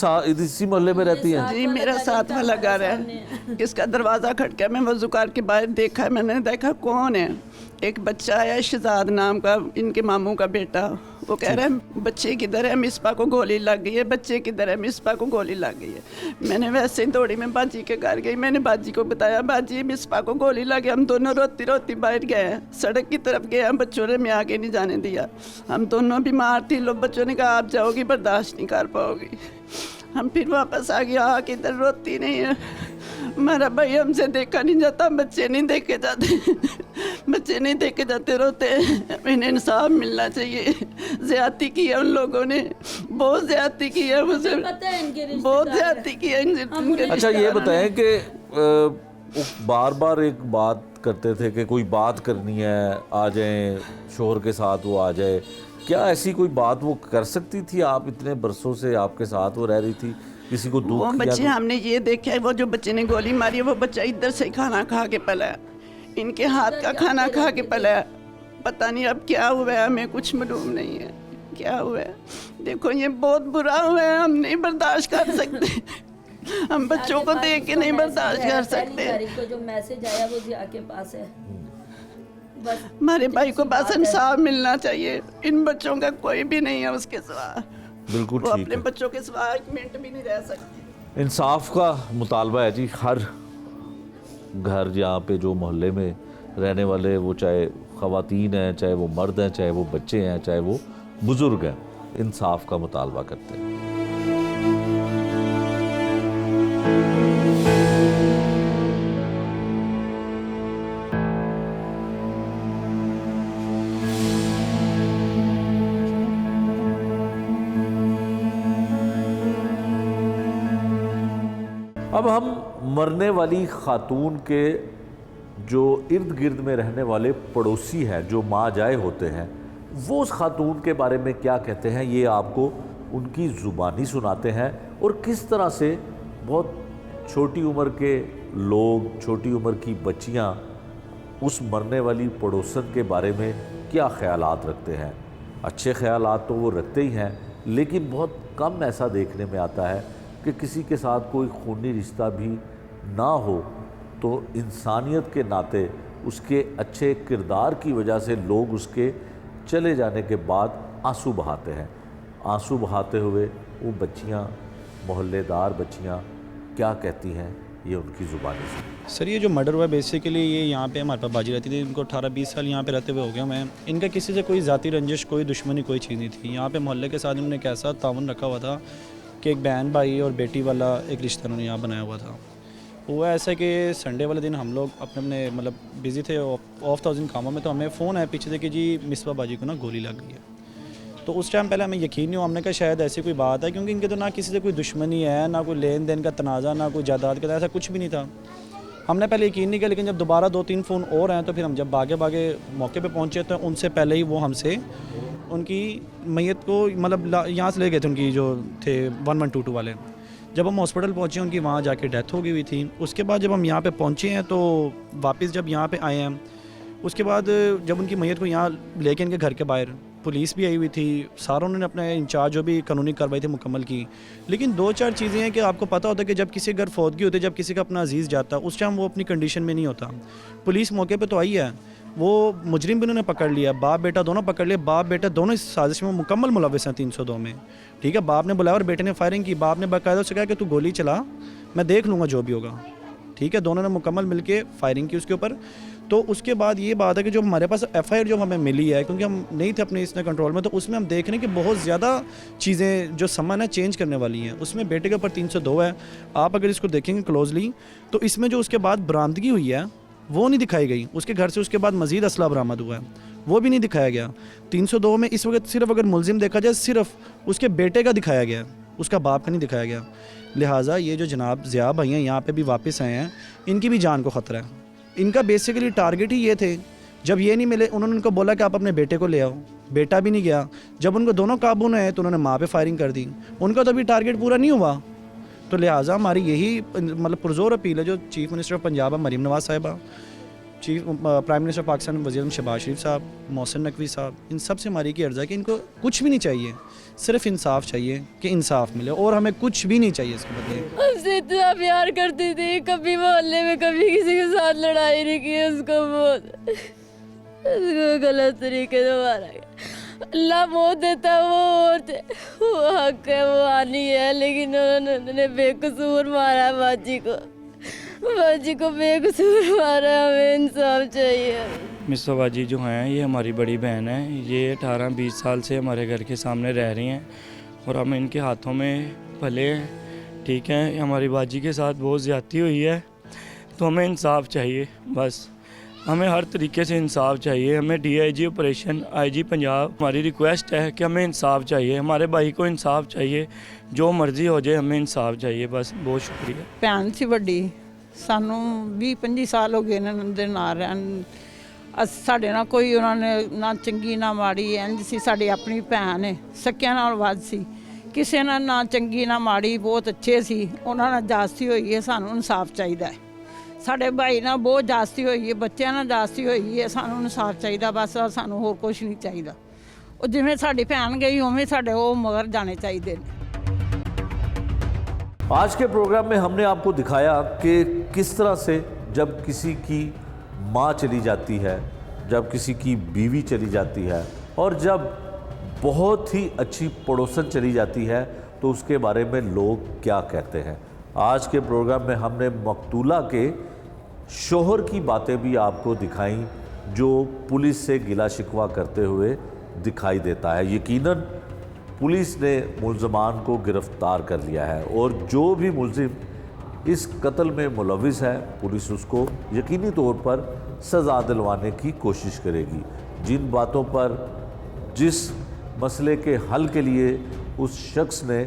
इसी मोहल्ले में रहती हैं? जी, मेरा साथ वाला घर है। इसका दरवाज़ा खटका, मैं वज़ू करके बाहर देखा, मैंने देखा कौन है। एक बच्चा है शहजाद नाम का, इनके मामू का बेटा। वो कह रहा है बच्चे किधर है, मिसबा को गोली लग गई है, बच्चे किधर है, मिसबा को गोली लग गई है। मैंने वैसे ही दौड़ी में बाजी के घर गई, मैंने बाजी को बताया, बाजी मिसबा को गोली लगी। हम दोनों रोती रोती बाहर गए, सड़क की तरफ गए। हम बच्चों ने मैं आगे नहीं जाने दिया, हम दोनों बीमार थी। लोग बच्चों ने कहा आप जाओगी, बर्दाश्त नहीं कर पाओगी। हम फिर वापस आ गया, आके इधर रोती नहीं है। मेरा भाई हमसे देखा नहीं जाता, बच्चे नहीं देखे जाते, बच्चे नहीं देखे जाते, रोते। इन्हें इंसाफ मिलना चाहिए। ज़्यादती की है उन लोगों ने, बहुत ज़्यादती की है मुझे, बहुत ज़्यादती की है। अच्छा ये बताएं कि बार बार एक बात करते थे कि कोई बात करनी है आ जाएं, शोहर के साथ वो आ जाए। क्या ऐसी कोई बात वो कर सकती थी? आप इतने बरसों से आपके साथ वो रह रही थी, किसी को दुख? वो बच्चे हमने ये देखा है, वो जो बच्चे ने गोली मारी है वो बच्चा इधर से खाना खा के पला, इनके हाथ का खाना खा के पला। पता नहीं अब क्या हुआ है, हमें कुछ मालूम नहीं है क्या हुआ है। देखो ये बहुत बुरा हुआ है, हम नहीं बर्दाश्त कर सकते। हम बच्चों को देख के नहीं बर्दाश्त कर सकते। जो मैसेज आया वो जिया के पास है। हमारे भाई को बस इंसाफ मिलना चाहिए। इन बच्चों का कोई भी नहीं है उसके सिवा। बिल्कुल वो ठीक अपने है। बच्चों के सिवा एक मिनट भी नहीं रह सकती। इंसाफ का मुतालबा है जी। हर घर जहाँ पे जो मोहल्ले में रहने वाले, वो चाहे ख़वातीन हैं, चाहे वो मर्द हैं, चाहे वो बच्चे हैं, चाहे वो बुज़ुर्ग हैं, इंसाफ का मुतालबा करते हैं। अब हम मरने वाली खातून के जो इर्द गिर्द में रहने वाले पड़ोसी हैं, जो माँ जाए होते हैं, वो उस खातून के बारे में क्या कहते हैं, ये आपको उनकी ज़ुबानी सुनाते हैं। और किस तरह से बहुत छोटी उम्र के लोग, छोटी उम्र की बच्चियाँ उस मरने वाली पड़ोसन के बारे में क्या ख्यालात रखते हैं। अच्छे ख्यालात तो वो रखते ही हैं, लेकिन बहुत कम ऐसा देखने में आता है कि किसी के साथ कोई खूनी रिश्ता भी ना हो तो इंसानियत के नाते उसके अच्छे किरदार की वजह से लोग उसके चले जाने के बाद आंसू बहाते हैं। आंसू बहाते हुए वो बच्चियाँ, मोहल्लेदार बच्चियाँ क्या कहती हैं, ये उनकी ज़ुबानी से। सर ये जो मर्डर हुआ है बेसिकली ये यहाँ पे हमारे पास बाजी रहती थी। इनको 18-20 साल यहाँ पे रहते हुए हो गया मैं। इनका किसी से कोई ज़ाती रंजिश, कोई दुश्मनी, कोई चीज़ नहीं थी। यहाँ पे मोहल्ले के साथ इन्होंने एक ऐसा ताउन रखा हुआ था कि एक बहन भाई और बेटी वाला एक रिश्ता उन्होंने यहाँ बनाया हुआ था। हुआ ऐसा कि संडे वाले दिन हम लोग अपने अपने मतलब बिज़ी थे, ऑफ था उस दिन कामों में, तो हमें फ़ोन आया पीछे से कि जी मिसबा बाजी को ना गोली लग गई है। तो उस टाइम पहले हमें यकीन नहीं हुआ, हमने कहा शायद ऐसी कोई बात है, क्योंकि इनके तो ना किसी से कोई दुश्मनी है, ना कोई लेन देन का तनाज़ा, ना कोई जायदाद का, ऐसा कुछ भी नहीं था। हमने पहले यकीन नहीं किया, लेकिन जब दोबारा 2-3 फ़ोन और आए तो फिर हम जब भागे भागे मौके पे पहुंचे तो उनसे पहले ही वो हमसे उनकी मैयत को मतलब यहाँ से ले गए थे, उनकी जो थे 1122 वाले। जब हम हॉस्पिटल पहुँचे उनकी वहाँ जाके डेथ हो गई हुई थी। उसके बाद जब हम यहाँ पे पहुँचे हैं तो वापस जब यहाँ पे आए हैं, उसके बाद जब उनकी मैयत को यहाँ लेके इनके घर के बाहर पुलिस भी आई हुई थी, सारा उन्होंने अपने इंचार्ज जो भी कानूनी कार्रवाई थी मुकम्मल की। लेकिन 2-4 चीज़ें हैं कि आपको पता होता है कि जब किसी घर फौतगी होती है, जब किसी का अपना अजीज़ जाता है, उस टाइम वो अपनी कंडीशन में नहीं होता। पुलिस मौके पे तो आई है, वो मुजरिम भी उन्होंने पकड़ लिया, बाप बेटा दोनों पकड़ लिए। बाप बेटा दोनों इस साजिश में मुकम्मल मुलविस हैं 302 में, ठीक है। बाप ने बुलाया और बेटे ने फायरिंग की। बाप ने बाकायदा उससे कहा कि तू गोली चला, मैं देख लूँगा जो भी होगा, ठीक है। दोनों ने मुकम्मल मिलके फायरिंग की उसके ऊपर। तो उसके बाद ये बात है कि जो हमारे पास FIR जो हमें मिली है, क्योंकि हम नहीं थे अपने इसने कंट्रोल में, तो उसमें हम देख रहे हैं कि बहुत ज़्यादा चीज़ें जो सामान है चेंज करने वाली हैं। उसमें बेटे के ऊपर 302 है। आप अगर इसको देखेंगे क्लोजली तो इसमें जो उसके बाद बरामदगी हुई है वो नहीं दिखाई गई। उसके घर से उसके बाद मज़ीद असला बरामद हुआ है, वो भी नहीं दिखाया गया। 302 में इस वक्त सिर्फ अगर मुलजिम देखा जाए सिर्फ उसके बेटे का दिखाया गया, उसका बाप का नहीं दिखाया गया। लिहाजा ये जो जनाब ज़िया भाई हैं यहाँ पे भी वापस आए हैं, इनकी भी जान को ख़तरा है। इनका बेसिकली टारगेट ही ये थे। जब ये नहीं मिले उन्होंने उनको बोला कि आप अपने बेटे को ले आओ, बेटा भी नहीं गया। जब उनको दोनों काबू में आए तो उन्होंने माँ पे फायरिंग कर दी। उनका तो अभी टारगेट पूरा नहीं हुआ। तो लिहाजा हमारी यही मतलब पुरजोर अपील है जो चीफ मिनिस्टर ऑफ पंजाब है मरीम नवाज़ साहिबा, चीफ प्राइम मिनिस्टर पाकिस्तान वज़ीर शहबाज शरीफ साहब, मोहसिन नकवी साहब, इन सब से हमारी की अर्ज़ा है कि इनको कुछ भी नहीं चाहिए, सिर्फ इंसाफ चाहिए कि इंसाफ मिले, और हमें कुछ भी नहीं चाहिए इसके बदले। हमसे इतना प्यार करती थी, कभी मोहल्ले में कभी किसी के साथ लड़ाई नहीं की। उसको गलत तरीके से मारा गया। अल्लाह मौत देता है, वो हक है, वो आनी है, लेकिन उन्होंने बेकसूर मारा बाजी को बेकसूर मारा। हमें इंसाफ चाहिए। मिस्टर बाजी जो हैं ये हमारी बड़ी बहन है। ये 18-20 साल से हमारे घर के सामने रह रही हैं और हम इनके हाथों में पले हैं, ठीक है। हमारी बाजी के साथ बहुत ज़्यादती हुई है, तो हमें इंसाफ चाहिए। बस हमें हर तरीके से इंसाफ चाहिए। हमें DIG ऑपरेशन IG पंजाब हमारी रिक्वेस्ट है कि हमें इंसाफ चाहिए, हमारे भाई को इंसाफ चाहिए, जो मर्ज़ी हो जाए हमें इंसाफ चाहिए। बस बहुत शुक्रिया। ਭੈਣ ਸੀ ਵੱਡੀ, ਸਾਨੂੰ 20-25 ਸਾਲ ਹੋ ਗਏ ਇਹਨਾਂ ਦੇ ਨਾਲ ਰਹਿਣ। ਸਾਡੇ ਨਾਲ ਕੋਈ ਉਹਨਾਂ ਨੇ ਨਾ ਚੰਗੀ ਨਾ ਮਾੜੀ, ਇੰਝ ਸੀ ਸਾਡੀ ਆਪਣੀ ਭੈਣ ਹੈ, ਸਕਿਆਂ ਨਾਲ ਵੱਧ ਸੀ। ਕਿਸੇ ਨਾਲ ਨਾ ਚੰਗੀ ਨਾ ਮਾੜੀ, ਬਹੁਤ ਅੱਛੇ ਸੀ। ਉਹਨਾਂ ਨਾਲ ਜਾਸਤੀ ਹੋਈ ਹੈ, ਸਾਨੂੰ ਇਨਸਾਫ ਚਾਹੀਦਾ ਹੈ। ਸਾਡੇ ਭਾਈ ਨਾਲ ਬਹੁਤ ਜਾਸਤੀ ਹੋਈ ਹੈ, ਬੱਚਿਆਂ ਨਾਲ ਜਾਸਤੀ ਹੋਈ ਹੈ, ਸਾਨੂੰ ਇਨਸਾਫ ਚਾਹੀਦਾ। ਬਸ ਸਾਨੂੰ ਹੋਰ ਕੁਝ ਨਹੀਂ ਚਾਹੀਦਾ। ਉਹ ਜਿਵੇਂ ਸਾਡੀ ਭੈਣ ਗਈ ਉਵੇਂ ਸਾਡੇ ਉਹ ਮਗਰ ਜਾਣੇ ਚਾਹੀਦੇ ਨੇ। आज के प्रोग्राम में हमने आपको दिखाया कि किस तरह से जब किसी की माँ चली जाती है, जब किसी की बीवी चली जाती है, और जब बहुत ही अच्छी पड़ोसन चली जाती है तो उसके बारे में लोग क्या कहते हैं। आज के प्रोग्राम में हमने मकतूला के शोहर की बातें भी आपको दिखाई, जो पुलिस से गिला शिकवा करते हुए दिखाई देता है। यकीनन पुलिस ने मुलजमान को गिरफ्तार कर लिया है और जो भी मुलजिम इस कत्ल में मुलविस है, पुलिस उसको यकीनी तौर पर सज़ा दिलवाने की कोशिश करेगी। जिन बातों पर, जिस मसले के हल के लिए उस शख्स ने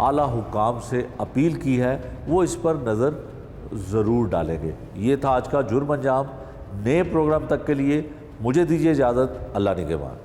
आला हुकाम से अपील की है, वो इस पर नज़र ज़रूर डालेंगे। ये था आज का जुर्म अंजाम। नए प्रोग्राम तक के लिए मुझे दीजिए इजाज़त। अल्लाह निगहबान।